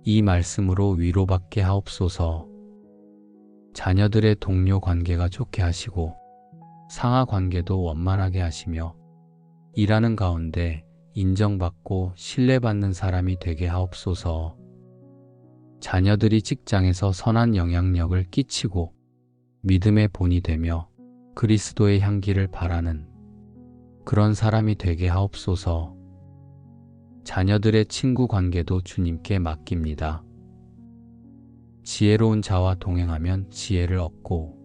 이 말씀으로 위로받게 하옵소서. 자녀들의 동료 관계가 좋게 하시고 상하 관계도 원만하게 하시며 일하는 가운데 인정받고 신뢰받는 사람이 되게 하옵소서. 자녀들이 직장에서 선한 영향력을 끼치고 믿음의 본이 되며 그리스도의 향기를 바라는 그런 사람이 되게 하옵소서. 자녀들의 친구 관계도 주님께 맡깁니다. 지혜로운 자와 동행하면 지혜를 얻고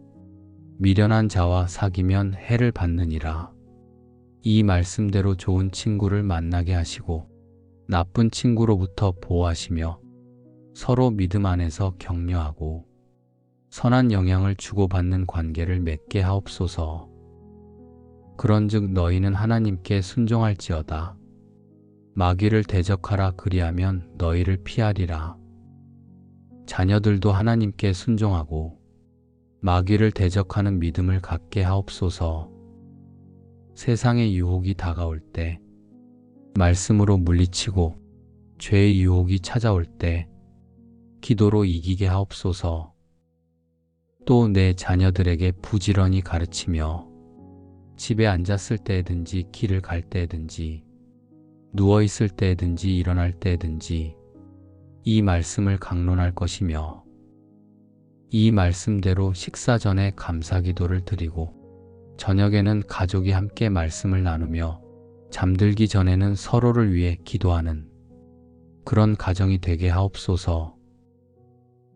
미련한 자와 사귀면 해를 받느니라. 이 말씀대로 좋은 친구를 만나게 하시고 나쁜 친구로부터 보호하시며 서로 믿음 안에서 격려하고 선한 영향을 주고받는 관계를 맺게 하옵소서. 그런즉 너희는 하나님께 순종할지어다. 마귀를 대적하라, 그리하면 너희를 피하리라. 자녀들도 하나님께 순종하고 마귀를 대적하는 믿음을 갖게 하옵소서. 세상의 유혹이 다가올 때 말씀으로 물리치고 죄의 유혹이 찾아올 때 기도로 이기게 하옵소서. 또 내 자녀들에게 부지런히 가르치며 집에 앉았을 때든지 길을 갈 때든지 누워있을 때든지 일어날 때든지 이 말씀을 강론할 것이며 이 말씀대로 식사 전에 감사기도를 드리고 저녁에는 가족이 함께 말씀을 나누며 잠들기 전에는 서로를 위해 기도하는 그런 가정이 되게 하옵소서.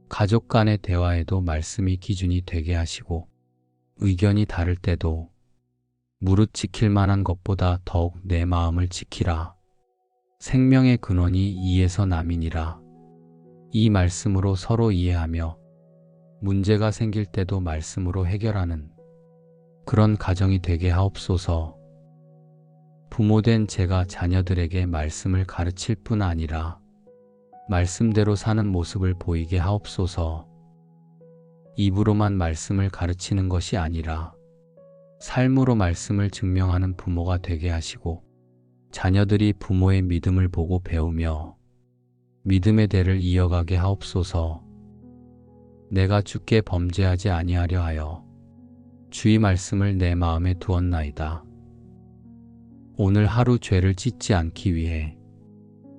가족 간의 대화에도 말씀이 기준이 되게 하시고 의견이 다를 때도 무릇 지킬 만한 것보다 더욱 내 마음을 지키라. 생명의 근원이 이에서 남이니라. 이 말씀으로 서로 이해하며 문제가 생길 때도 말씀으로 해결하는 그런 가정이 되게 하옵소서. 부모된 제가 자녀들에게 말씀을 가르칠 뿐 아니라 말씀대로 사는 모습을 보이게 하옵소서. 입으로만 말씀을 가르치는 것이 아니라 삶으로 말씀을 증명하는 부모가 되게 하시고 자녀들이 부모의 믿음을 보고 배우며 믿음의 대를 이어가게 하옵소서. 내가 주께 범죄하지 아니하려 하여 주의 말씀을 내 마음에 두었나이다. 오늘 하루 죄를 짓지 않기 위해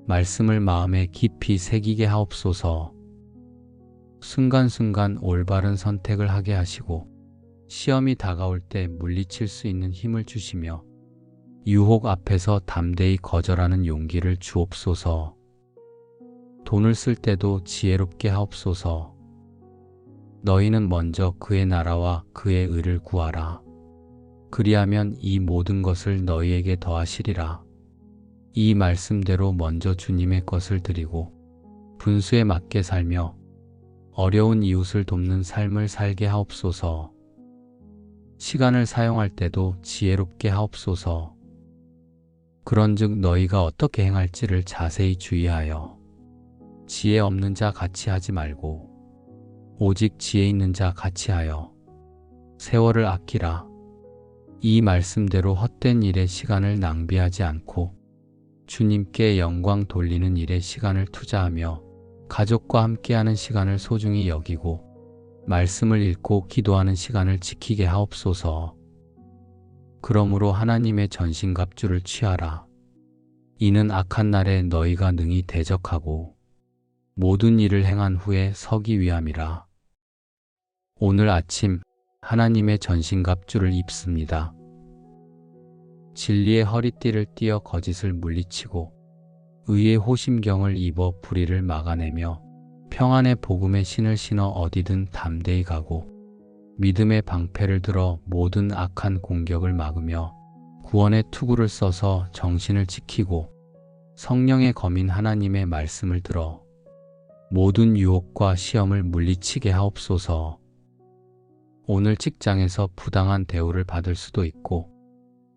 말씀을 마음에 깊이 새기게 하옵소서. 순간순간 올바른 선택을 하게 하시고 시험이 다가올 때 물리칠 수 있는 힘을 주시며 유혹 앞에서 담대히 거절하는 용기를 주옵소서. 돈을 쓸 때도 지혜롭게 하옵소서. 너희는 먼저 그의 나라와 그의 의를 구하라. 그리하면 이 모든 것을 너희에게 더하시리라. 이 말씀대로 먼저 주님의 것을 드리고 분수에 맞게 살며 어려운 이웃을 돕는 삶을 살게 하옵소서. 시간을 사용할 때도 지혜롭게 하옵소서. 그런즉 너희가 어떻게 행할지를 자세히 주의하여 지혜 없는 자 같이 하지 말고 오직 지혜 있는 자 같이 하여 세월을 아끼라. 이 말씀대로 헛된 일에 시간을 낭비하지 않고 주님께 영광 돌리는 일에 시간을 투자하며 가족과 함께하는 시간을 소중히 여기고 말씀을 읽고 기도하는 시간을 지키게 하옵소서. 그러므로 하나님의 전신갑주를 취하라. 이는 악한 날에 너희가 능히 대적하고 모든 일을 행한 후에 서기 위함이라. 오늘 아침 하나님의 전신갑주를 입습니다. 진리의 허리띠를 띠어 거짓을 물리치고 의의 호심경을 입어 불의를 막아내며 평안의 복음의 신을 신어 어디든 담대히 가고 믿음의 방패를 들어 모든 악한 공격을 막으며 구원의 투구를 써서 정신을 지키고 성령의 검인 하나님의 말씀을 들어 모든 유혹과 시험을 물리치게 하옵소서. 오늘 직장에서 부당한 대우를 받을 수도 있고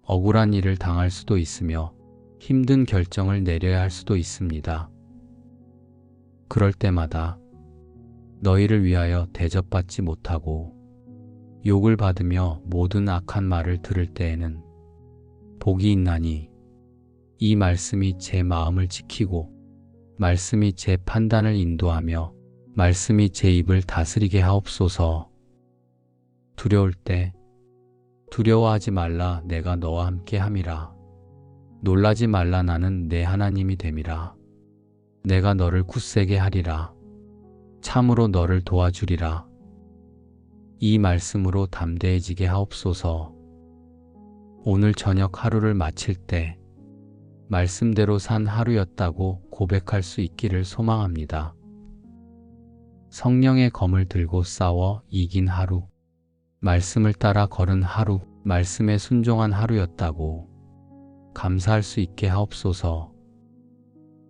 억울한 일을 당할 수도 있으며 힘든 결정을 내려야 할 수도 있습니다. 그럴 때마다 너희를 위하여 대접받지 못하고 욕을 받으며 모든 악한 말을 들을 때에는 복이 있나니 이 말씀이 제 마음을 지키고 말씀이 제 판단을 인도하며 말씀이 제 입을 다스리게 하옵소서. 두려울 때 두려워하지 말라, 내가 너와 함께 함이라. 놀라지 말라, 나는 내 하나님이 됨이라. 내가 너를 굳세게 하리라. 참으로 너를 도와주리라. 이 말씀으로 담대해지게 하옵소서. 오늘 저녁 하루를 마칠 때 말씀대로 산 하루였다고 고백할 수 있기를 소망합니다. 성령의 검을 들고 싸워 이긴 하루. 말씀을 따라 걸은 하루, 말씀에 순종한 하루였다고 감사할 수 있게 하옵소서.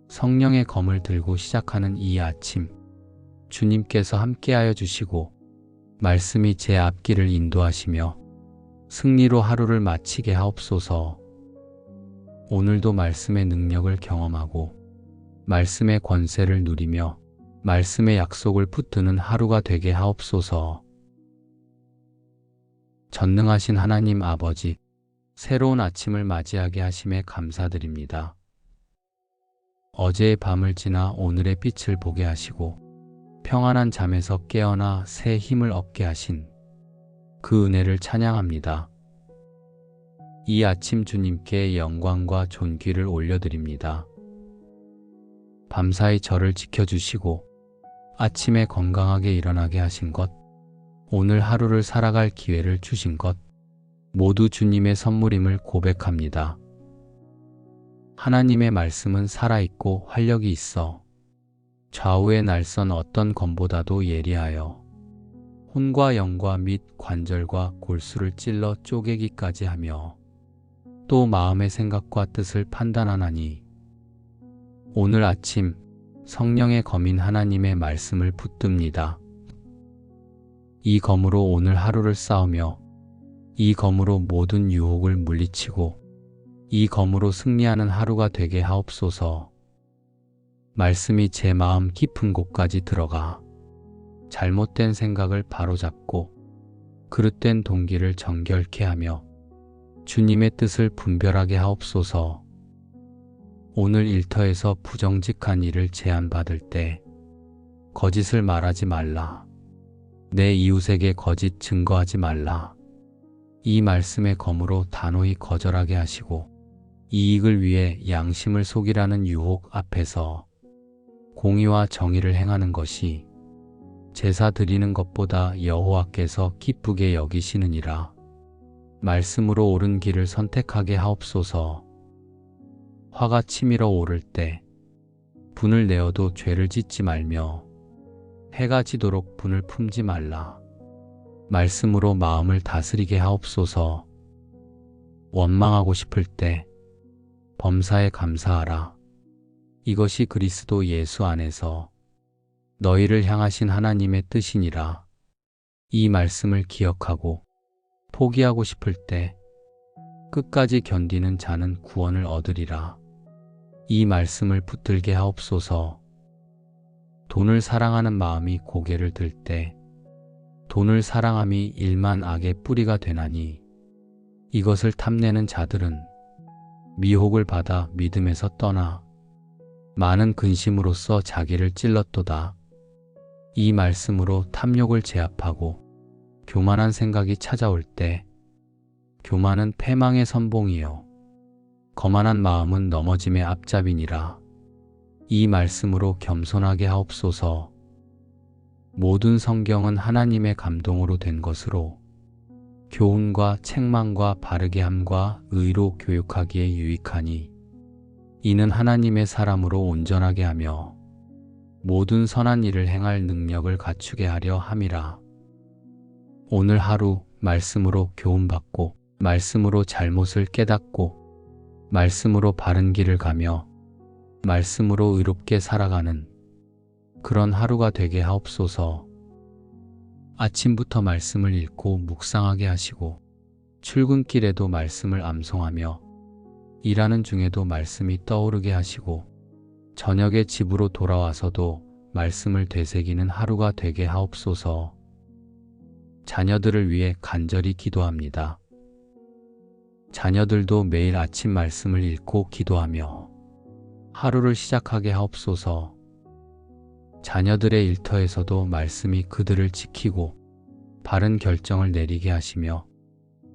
성령의 검을 들고 시작하는 이 아침, 주님께서 함께하여 주시고 말씀이 제 앞길을 인도하시며 승리로 하루를 마치게 하옵소서. 오늘도 말씀의 능력을 경험하고 말씀의 권세를 누리며 말씀의 약속을 붙드는 하루가 되게 하옵소서. 전능하신 하나님 아버지, 새로운 아침을 맞이하게 하심에 감사드립니다. 어제의 밤을 지나 오늘의 빛을 보게 하시고 평안한 잠에서 깨어나 새 힘을 얻게 하신 그 은혜를 찬양합니다. 이 아침 주님께 영광과 존귀를 올려드립니다. 밤사이 저를 지켜주시고 아침에 건강하게 일어나게 하신 것, 오늘 하루를 살아갈 기회를 주신 것, 모두 주님의 선물임을 고백합니다. 하나님의 말씀은 살아있고 활력이 있어 좌우의 날선 어떤 검보다도 예리하여 혼과 영과 및 관절과 골수를 찔러 쪼개기까지 하며 또 마음의 생각과 뜻을 판단하나니, 오늘 아침 성령의 검인 하나님의 말씀을 붙듭니다. 이 검으로 오늘 하루를 싸우며 이 검으로 모든 유혹을 물리치고 이 검으로 승리하는 하루가 되게 하옵소서. 말씀이 제 마음 깊은 곳까지 들어가 잘못된 생각을 바로잡고 그릇된 동기를 정결케 하며 주님의 뜻을 분별하게 하옵소서. 오늘 일터에서 부정직한 일을 제안받을 때 거짓을 말하지 말라. 내 이웃에게 거짓 증거하지 말라. 이 말씀의 검으로 단호히 거절하게 하시고 이익을 위해 양심을 속이라는 유혹 앞에서 공의와 정의를 행하는 것이 제사 드리는 것보다 여호와께서 기쁘게 여기시느니라. 말씀으로 옳은 길을 선택하게 하옵소서. 화가 치밀어 오를 때 분을 내어도 죄를 짓지 말며 해가 지도록 분을 품지 말라. 말씀으로 마음을 다스리게 하옵소서. 원망하고 싶을 때 범사에 감사하라. 이것이 그리스도 예수 안에서 너희를 향하신 하나님의 뜻이니라. 이 말씀을 기억하고 포기하고 싶을 때 끝까지 견디는 자는 구원을 얻으리라. 이 말씀을 붙들게 하옵소서. 돈을 사랑하는 마음이 고개를 들 때 돈을 사랑함이 일만 악의 뿌리가 되나니, 이것을 탐내는 자들은 미혹을 받아 믿음에서 떠나 많은 근심으로써 자기를 찔렀도다. 이 말씀으로 탐욕을 제압하고 교만한 생각이 찾아올 때 교만은 패망의 선봉이요 거만한 마음은 넘어짐의 앞잡이니라. 이 말씀으로 겸손하게 하옵소서. 모든 성경은 하나님의 감동으로 된 것으로 교훈과 책망과 바르게 함과 의로 교육하기에 유익하니, 이는 하나님의 사람으로 온전하게 하며 모든 선한 일을 행할 능력을 갖추게 하려 함이라. 오늘 하루 말씀으로 교훈받고 말씀으로 잘못을 깨닫고 말씀으로 바른 길을 가며 말씀으로 의롭게 살아가는 그런 하루가 되게 하옵소서. 아침부터 말씀을 읽고 묵상하게 하시고 출근길에도 말씀을 암송하며 일하는 중에도 말씀이 떠오르게 하시고 저녁에 집으로 돌아와서도 말씀을 되새기는 하루가 되게 하옵소서. 자녀들을 위해 간절히 기도합니다. 자녀들도 매일 아침 말씀을 읽고 기도하며 하루를 시작하게 하옵소서. 자녀들의 일터에서도 말씀이 그들을 지키고 바른 결정을 내리게 하시며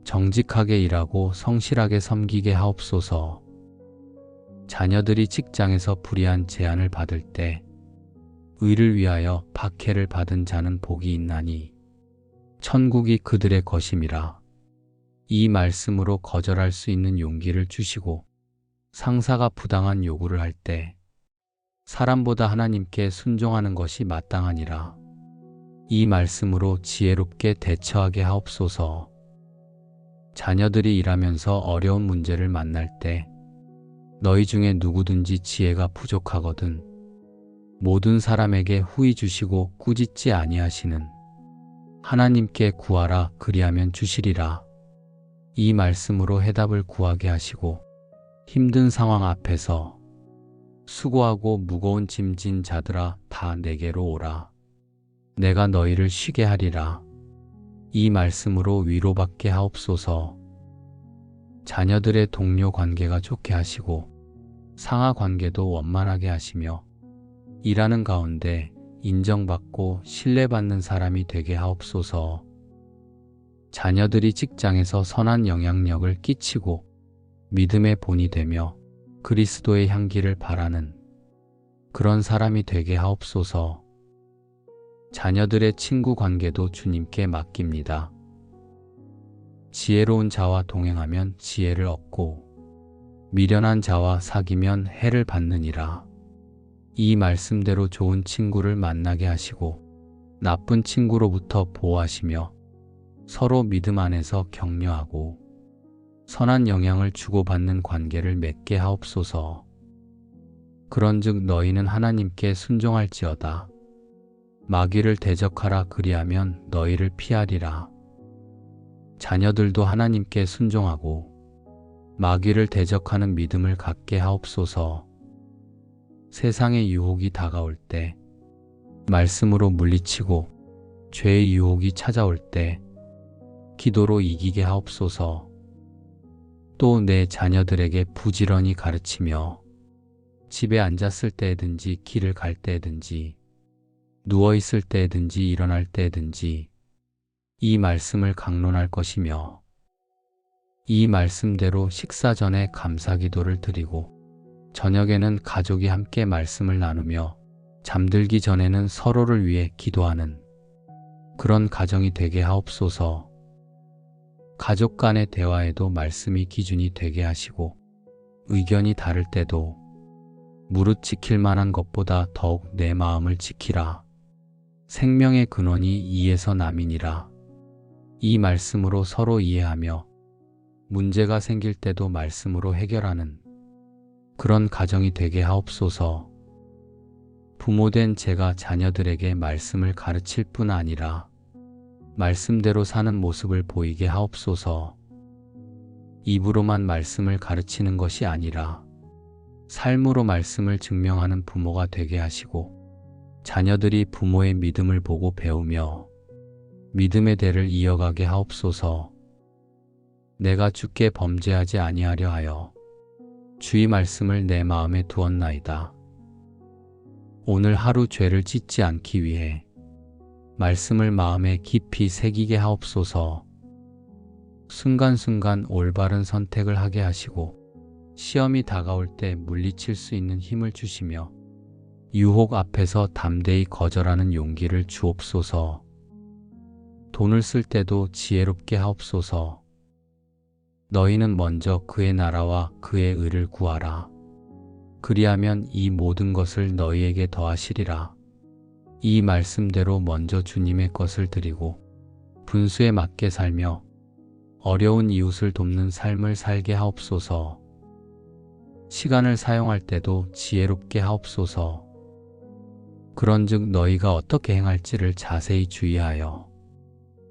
정직하게 일하고 성실하게 섬기게 하옵소서. 자녀들이 직장에서 불의한 제안을 받을 때 의를 위하여 박해를 받은 자는 복이 있나니 천국이 그들의 것임이라. 이 말씀으로 거절할 수 있는 용기를 주시고 상사가 부당한 요구를 할 때 사람보다 하나님께 순종하는 것이 마땅하니라. 이 말씀으로 지혜롭게 대처하게 하옵소서. 자녀들이 일하면서 어려운 문제를 만날 때 너희 중에 누구든지 지혜가 부족하거든 모든 사람에게 후히 주시고 꾸짖지 아니하시는 하나님께 구하라 그리하면 주시리라. 이 말씀으로 해답을 구하게 하시고 힘든 상황 앞에서 수고하고 무거운 짐 진 자들아 다 내게로 오라. 내가 너희를 쉬게 하리라. 이 말씀으로 위로받게 하옵소서. 자녀들의 동료 관계가 좋게 하시고 상하 관계도 원만하게 하시며 일하는 가운데 인정받고 신뢰받는 사람이 되게 하옵소서. 자녀들이 직장에서 선한 영향력을 끼치고 믿음의 본이 되며 그리스도의 향기를 바라는 그런 사람이 되게 하옵소서. 자녀들의 친구 관계도 주님께 맡깁니다. 지혜로운 자와 동행하면 지혜를 얻고 미련한 자와 사귀면 해를 받느니라. 이 말씀대로 좋은 친구를 만나게 하시고 나쁜 친구로부터 보호하시며 서로 믿음 안에서 격려하고 선한 영향을 주고받는 관계를 맺게 하옵소서. 그런즉 너희는 하나님께 순종할지어다. 마귀를 대적하라 그리하면 너희를 피하리라. 자녀들도 하나님께 순종하고 마귀를 대적하는 믿음을 갖게 하옵소서. 세상의 유혹이 다가올 때 말씀으로 물리치고 죄의 유혹이 찾아올 때 기도로 이기게 하옵소서. 또 내 자녀들에게 부지런히 가르치며 집에 앉았을 때든지 길을 갈 때든지 누워있을 때든지 일어날 때든지 이 말씀을 강론할 것이며 이 말씀대로 식사 전에 감사기도를 드리고 저녁에는 가족이 함께 말씀을 나누며 잠들기 전에는 서로를 위해 기도하는 그런 가정이 되게 하옵소서. 가족 간의 대화에도 말씀이 기준이 되게 하시고 의견이 다를 때도 무릇 지킬 만한 것보다 더욱 내 마음을 지키라. 생명의 근원이 이에서 남이니라. 이 말씀으로 서로 이해하며 문제가 생길 때도 말씀으로 해결하는 그런 가정이 되게 하옵소서. 부모된 제가 자녀들에게 말씀을 가르칠 뿐 아니라 말씀대로 사는 모습을 보이게 하옵소서. 입으로만 말씀을 가르치는 것이 아니라 삶으로 말씀을 증명하는 부모가 되게 하시고 자녀들이 부모의 믿음을 보고 배우며 믿음의 대를 이어가게 하옵소서. 내가 주께 범죄하지 아니하려 하여 주의 말씀을 내 마음에 두었나이다. 오늘 하루 죄를 짓지 않기 위해 말씀을 마음에 깊이 새기게 하옵소서. 순간순간 올바른 선택을 하게 하시고 시험이 다가올 때 물리칠 수 있는 힘을 주시며 유혹 앞에서 담대히 거절하는 용기를 주옵소서. 돈을 쓸 때도 지혜롭게 하옵소서. 너희는 먼저 그의 나라와 그의 의를 구하라. 그리하면 이 모든 것을 너희에게 더하시리라. 이 말씀대로 먼저 주님의 것을 드리고 분수에 맞게 살며 어려운 이웃을 돕는 삶을 살게 하옵소서. 시간을 사용할 때도 지혜롭게 하옵소서. 그런즉 너희가 어떻게 행할지를 자세히 주의하여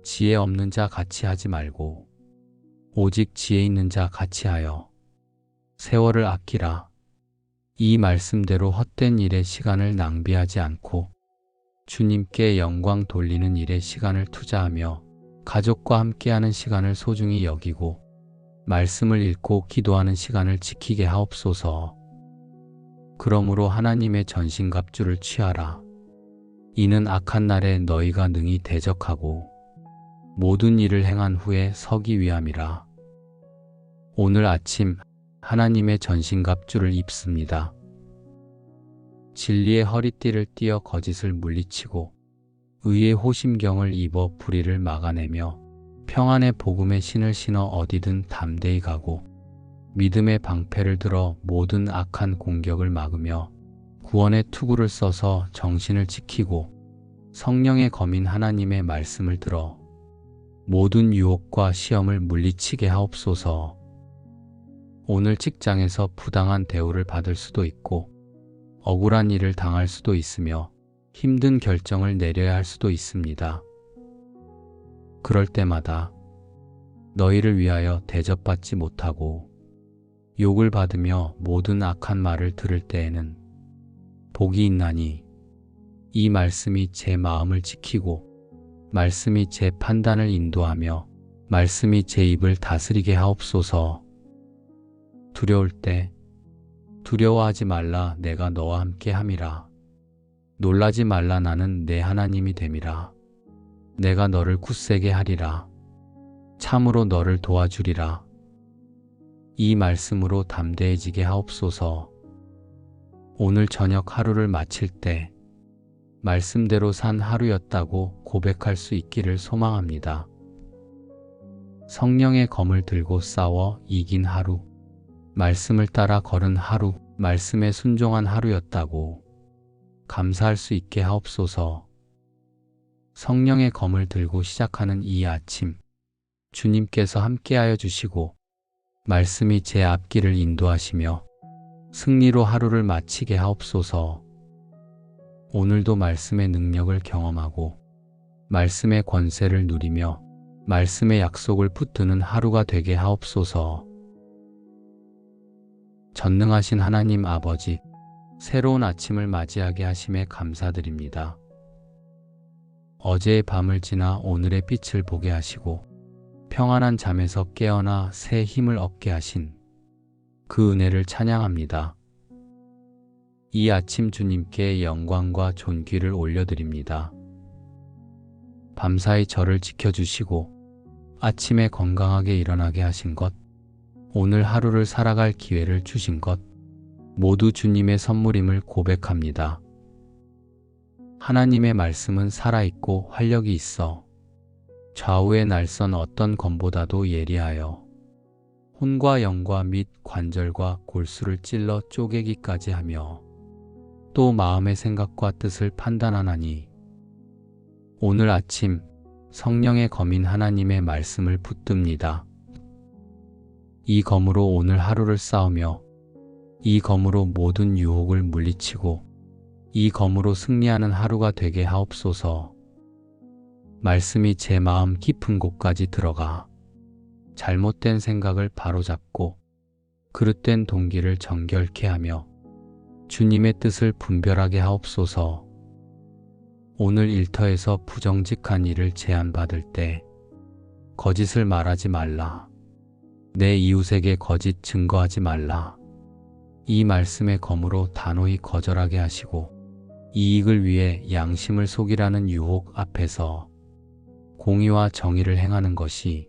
지혜 없는 자 같이 하지 말고 오직 지혜 있는 자 같이 하여 세월을 아끼라. 이 말씀대로 헛된 일에 시간을 낭비하지 않고 주님께 영광 돌리는 일에 시간을 투자하며 가족과 함께하는 시간을 소중히 여기고 말씀을 읽고 기도하는 시간을 지키게 하옵소서. 그러므로 하나님의 전신갑주를 취하라. 이는 악한 날에 너희가 능히 대적하고 모든 일을 행한 후에 서기 위함이라. 오늘 아침 하나님의 전신갑주를 입습니다. 진리의 허리띠를 띠어 거짓을 물리치고 의의 호심경을 입어 불의를 막아내며 평안의 복음의 신을 신어 어디든 담대히 가고 믿음의 방패를 들어 모든 악한 공격을 막으며 구원의 투구를 써서 정신을 지키고 성령의 검인 하나님의 말씀을 들어 모든 유혹과 시험을 물리치게 하옵소서. 오늘 직장에서 부당한 대우를 받을 수도 있고 억울한 일을 당할 수도 있으며 힘든 결정을 내려야 할 수도 있습니다. 그럴 때마다 너희를 위하여 대접받지 못하고 욕을 받으며 모든 악한 말을 들을 때에는 복이 있나니 이 말씀이 제 마음을 지키고 말씀이 제 판단을 인도하며 말씀이 제 입을 다스리게 하옵소서. 두려울 때 두려워하지 말라 내가 너와 함께 함이라. 놀라지 말라 나는 내 하나님이 됨이라. 내가 너를 굳세게 하리라. 참으로 너를 도와주리라. 이 말씀으로 담대해지게 하옵소서. 오늘 저녁 하루를 마칠 때 말씀대로 산 하루였다고 고백할 수 있기를 소망합니다. 성령의 검을 들고 싸워 이긴 하루, 말씀을 따라 걸은 하루, 말씀에 순종한 하루였다고 감사할 수 있게 하옵소서. 성령의 검을 들고 시작하는 이 아침, 주님께서 함께하여 주시고 말씀이 제 앞길을 인도하시며 승리로 하루를 마치게 하옵소서. 오늘도 말씀의 능력을 경험하고 말씀의 권세를 누리며 말씀의 약속을 붙드는 하루가 되게 하옵소서. 전능하신 하나님 아버지, 새로운 아침을 맞이하게 하심에 감사드립니다. 어제의 밤을 지나 오늘의 빛을 보게 하시고 평안한 잠에서 깨어나 새 힘을 얻게 하신 그 은혜를 찬양합니다. 이 아침 주님께 영광과 존귀를 올려드립니다. 밤사이 저를 지켜주시고 아침에 건강하게 일어나게 하신 것, 오늘 하루를 살아갈 기회를 주신 것, 모두 주님의 선물임을 고백합니다. 하나님의 말씀은 살아있고 활력이 있어 좌우의 날선 어떤 검보다도 예리하여 혼과 영과 및 관절과 골수를 찔러 쪼개기까지 하며 또 마음의 생각과 뜻을 판단하나니 오늘 아침 성령의 검인 하나님의 말씀을 붙듭니다. 이 검으로 오늘 하루를 싸우며 이 검으로 모든 유혹을 물리치고 이 검으로 승리하는 하루가 되게 하옵소서. 말씀이 제 마음 깊은 곳까지 들어가 잘못된 생각을 바로잡고 그릇된 동기를 정결케 하며 주님의 뜻을 분별하게 하옵소서. 오늘 일터에서 부정직한 일을 제안받을 때 거짓을 말하지 말라. 내 이웃에게 거짓 증거하지 말라. 이 말씀의 검으로 단호히 거절하게 하시고 이익을 위해 양심을 속이라는 유혹 앞에서 공의와 정의를 행하는 것이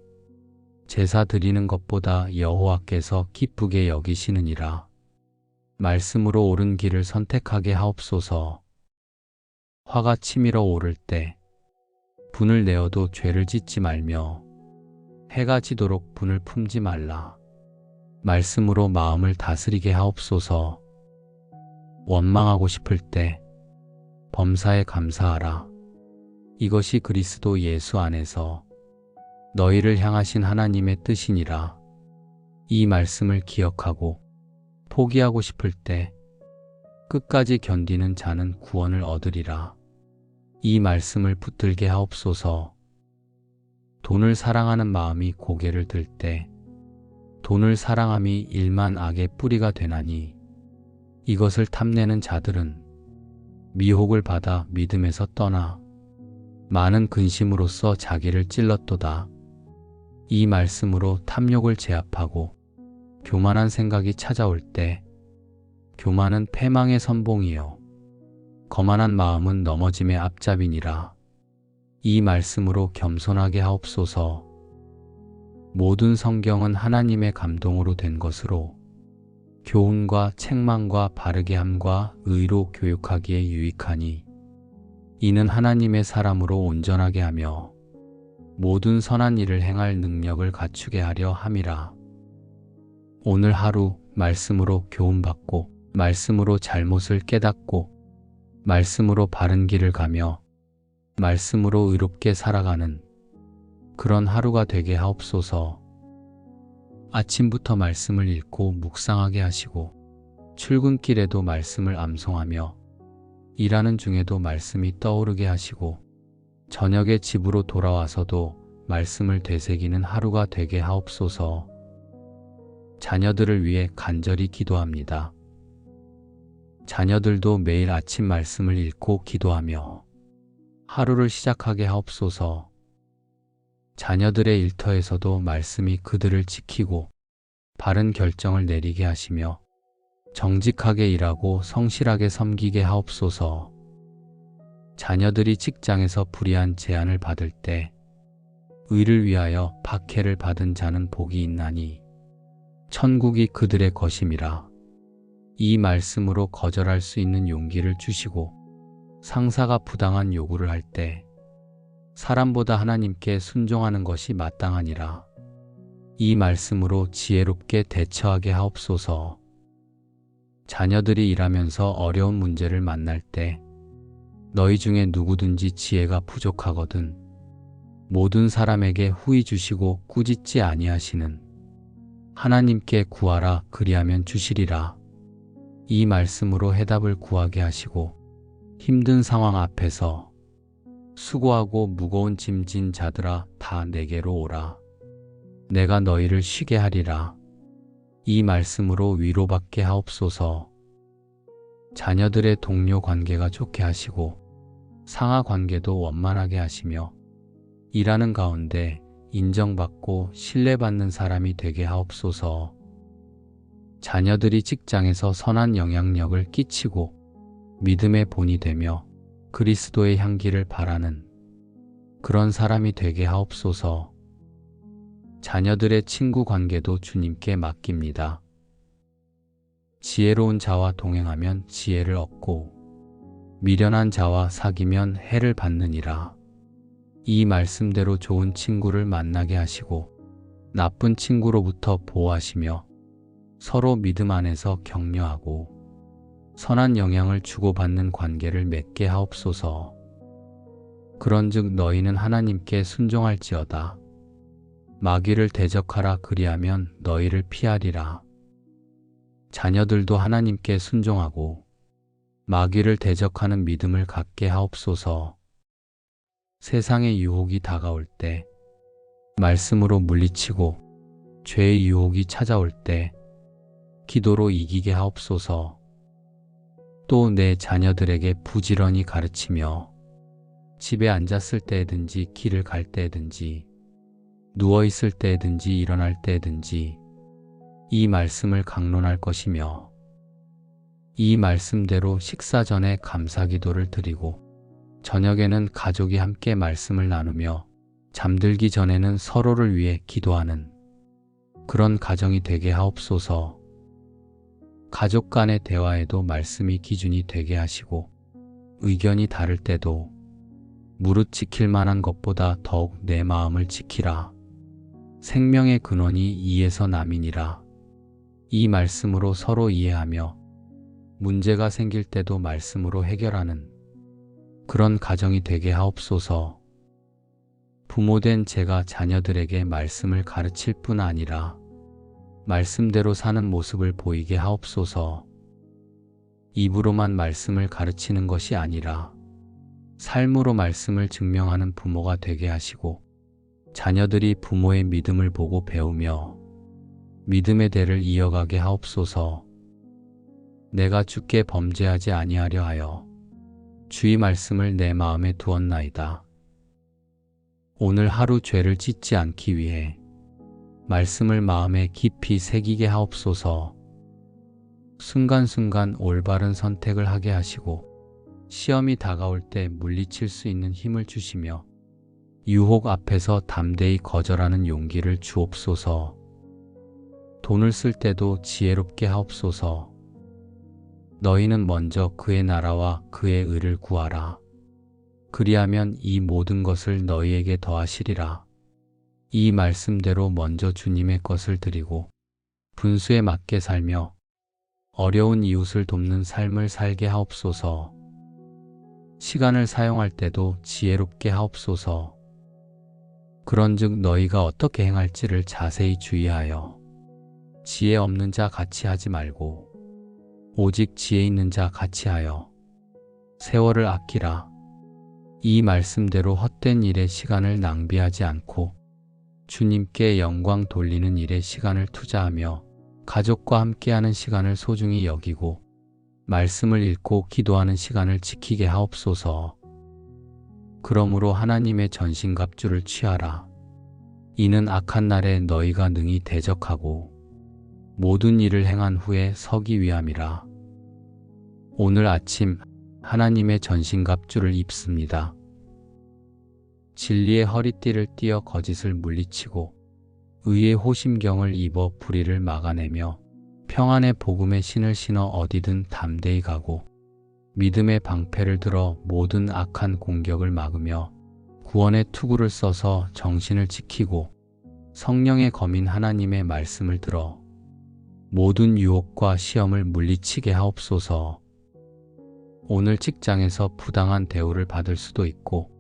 제사 드리는 것보다 여호와께서 기쁘게 여기시느니라. 말씀으로 옳은 길을 선택하게 하옵소서. 화가 치밀어 오를 때 분을 내어도 죄를 짓지 말며 해가 지도록 분을 품지 말라. 말씀으로 마음을 다스리게 하옵소서. 원망하고 싶을 때 범사에 감사하라. 이것이 그리스도 예수 안에서 너희를 향하신 하나님의 뜻이니라. 이 말씀을 기억하고 포기하고 싶을 때 끝까지 견디는 자는 구원을 얻으리라. 이 말씀을 붙들게 하옵소서. 돈을 사랑하는 마음이 고개를 들 때 돈을 사랑함이 일만 악의 뿌리가 되나니 이것을 탐내는 자들은 미혹을 받아 믿음에서 떠나 많은 근심으로써 자기를 찔렀도다. 이 말씀으로 탐욕을 제압하고 교만한 생각이 찾아올 때 교만은 패망의 선봉이요 거만한 마음은 넘어짐의 앞잡이니라. 이 말씀으로 겸손하게 하옵소서. 모든 성경은 하나님의 감동으로 된 것으로 교훈과 책망과 바르게 함과 의로 교육하기에 유익하니 이는 하나님의 사람으로 온전하게 하며 모든 선한 일을 행할 능력을 갖추게 하려 함이라. 오늘 하루 말씀으로 교훈받고 말씀으로 잘못을 깨닫고 말씀으로 바른 길을 가며 말씀으로 의롭게 살아가는 그런 하루가 되게 하옵소서. 아침부터 말씀을 읽고 묵상하게 하시고 출근길에도 말씀을 암송하며 일하는 중에도 말씀이 떠오르게 하시고 저녁에 집으로 돌아와서도 말씀을 되새기는 하루가 되게 하옵소서. 자녀들을 위해 간절히 기도합니다. 자녀들도 매일 아침 말씀을 읽고 기도하며 하루를 시작하게 하옵소서. 자녀들의 일터에서도 말씀이 그들을 지키고 바른 결정을 내리게 하시며 정직하게 일하고 성실하게 섬기게 하옵소서. 자녀들이 직장에서 불의한 제안을 받을 때 의를 위하여 박해를 받은 자는 복이 있나니 천국이 그들의 것임이라. 이 말씀으로 거절할 수 있는 용기를 주시고 상사가 부당한 요구를 할 때 사람보다 하나님께 순종하는 것이 마땅하니라. 이 말씀으로 지혜롭게 대처하게 하옵소서. 자녀들이 일하면서 어려운 문제를 만날 때 너희 중에 누구든지 지혜가 부족하거든 모든 사람에게 후히 주시고 꾸짖지 아니하시는 하나님께 구하라 그리하면 주시리라. 이 말씀으로 해답을 구하게 하시고 힘든 상황 앞에서 수고하고 무거운 짐 진 자들아 다 내게로 오라. 내가 너희를 쉬게 하리라. 이 말씀으로 위로받게 하옵소서. 자녀들의 동료 관계가 좋게 하시고 상하 관계도 원만하게 하시며 일하는 가운데 인정받고 신뢰받는 사람이 되게 하옵소서. 자녀들이 직장에서 선한 영향력을 끼치고 믿음의 본이 되며 그리스도의 향기를 바라는 그런 사람이 되게 하옵소서. 자녀들의 친구 관계도 주님께 맡깁니다. 지혜로운 자와 동행하면 지혜를 얻고 미련한 자와 사귀면 해를 받느니라. 이 말씀대로 좋은 친구를 만나게 하시고 나쁜 친구로부터 보호하시며 서로 믿음 안에서 격려하고 선한 영향을 주고받는 관계를 맺게 하옵소서. 그런즉 너희는 하나님께 순종할지어다. 마귀를 대적하라 그리하면 너희를 피하리라. 자녀들도 하나님께 순종하고 마귀를 대적하는 믿음을 갖게 하옵소서. 세상의 유혹이 다가올 때 말씀으로 물리치고 죄의 유혹이 찾아올 때 기도로 이기게 하옵소서. 또 내 자녀들에게 부지런히 가르치며 집에 앉았을 때든지 길을 갈 때든지 누워있을 때든지 일어날 때든지 이 말씀을 강론할 것이며 이 말씀대로 식사 전에 감사기도를 드리고 저녁에는 가족이 함께 말씀을 나누며 잠들기 전에는 서로를 위해 기도하는 그런 가정이 되게 하옵소서. 가족 간의 대화에도 말씀이 기준이 되게 하시고 의견이 다를 때도 무릇 지킬 만한 것보다 더욱 내 마음을 지키라. 생명의 근원이 이에서 남이니라. 이 말씀으로 서로 이해하며 문제가 생길 때도 말씀으로 해결하는 그런 가정이 되게 하옵소서. 부모된 제가 자녀들에게 말씀을 가르칠 뿐 아니라 말씀대로 사는 모습을 보이게 하옵소서. 입으로만 말씀을 가르치는 것이 아니라 삶으로 말씀을 증명하는 부모가 되게 하시고 자녀들이 부모의 믿음을 보고 배우며 믿음의 대를 이어가게 하옵소서. 내가 주께 범죄하지 아니하려 하여 주의 말씀을 내 마음에 두었나이다. 오늘 하루 죄를 짓지 않기 위해 말씀을 마음에 깊이 새기게 하옵소서. 순간순간 올바른 선택을 하게 하시고 시험이 다가올 때 물리칠 수 있는 힘을 주시며 유혹 앞에서 담대히 거절하는 용기를 주옵소서. 돈을 쓸 때도 지혜롭게 하옵소서. 너희는 먼저 그의 나라와 그의 의를 구하라. 그리하면 이 모든 것을 너희에게 더하시리라. 이 말씀대로 먼저 주님의 것을 드리고 분수에 맞게 살며 어려운 이웃을 돕는 삶을 살게 하옵소서. 시간을 사용할 때도 지혜롭게 하옵소서. 그런즉 너희가 어떻게 행할지를 자세히 주의하여 지혜 없는 자 같이 하지 말고 오직 지혜 있는 자 같이 하여 세월을 아끼라. 이 말씀대로 헛된 일에 시간을 낭비하지 않고 주님께 영광 돌리는 일에 시간을 투자하며 가족과 함께하는 시간을 소중히 여기고 말씀을 읽고 기도하는 시간을 지키게 하옵소서. 그러므로 하나님의 전신갑주를 취하라. 이는 악한 날에 너희가 능히 대적하고 모든 일을 행한 후에 서기 위함이라. 오늘 아침 하나님의 전신갑주를 입습니다. 진리의 허리띠를 띠어 거짓을 물리치고 의의 호심경을 입어 불의를 막아내며 평안의 복음의 신을 신어 어디든 담대히 가고 믿음의 방패를 들어 모든 악한 공격을 막으며 구원의 투구를 써서 정신을 지키고 성령의 검인 하나님의 말씀을 들어 모든 유혹과 시험을 물리치게 하옵소서. 오늘 직장에서 부당한 대우를 받을 수도 있고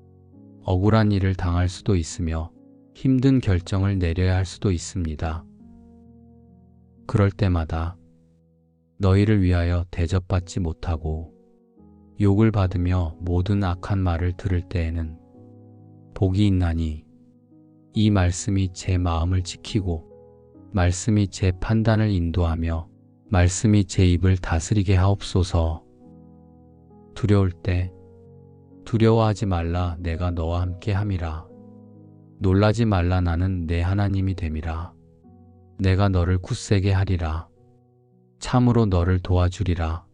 억울한 일을 당할 수도 있으며 힘든 결정을 내려야 할 수도 있습니다. 그럴 때마다 너희를 위하여 대접받지 못하고 욕을 받으며 모든 악한 말을 들을 때에는 복이 있나니 이 말씀이 제 마음을 지키고 말씀이 제 판단을 인도하며 말씀이 제 입을 다스리게 하옵소서. 두려울 때 두려워하지 말라 내가 너와 함께 함이라. 놀라지 말라 나는 내 하나님이 됨이라. 내가 너를 굳세게 하리라. 참으로 너를 도와주리라.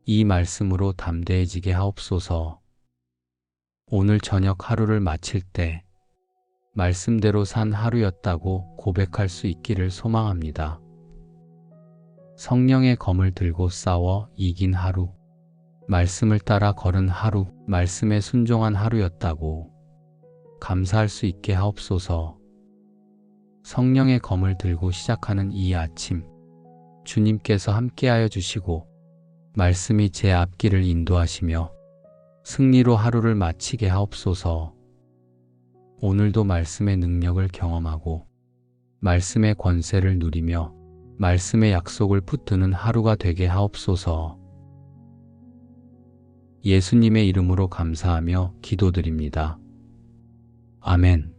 이 말씀으로 담대해지게 하옵소서. 오늘 저녁 하루를 마칠 때 말씀대로 산 하루였다고 고백할 수 있기를 소망합니다. 성령의 검을 들고 싸워 이긴 하루, 말씀을 따라 걸은 하루, 말씀에 순종한 하루였다고 감사할 수 있게 하옵소서. 성령의 검을 들고 시작하는 이 아침, 주님께서 함께하여 주시고 말씀이 제 앞길을 인도하시며 승리로 하루를 마치게 하옵소서. 오늘도 말씀의 능력을 경험하고 말씀의 권세를 누리며 말씀의 약속을 붙드는 하루가 되게 하옵소서. 예수님의 이름으로 감사하며 기도드립니다. 아멘.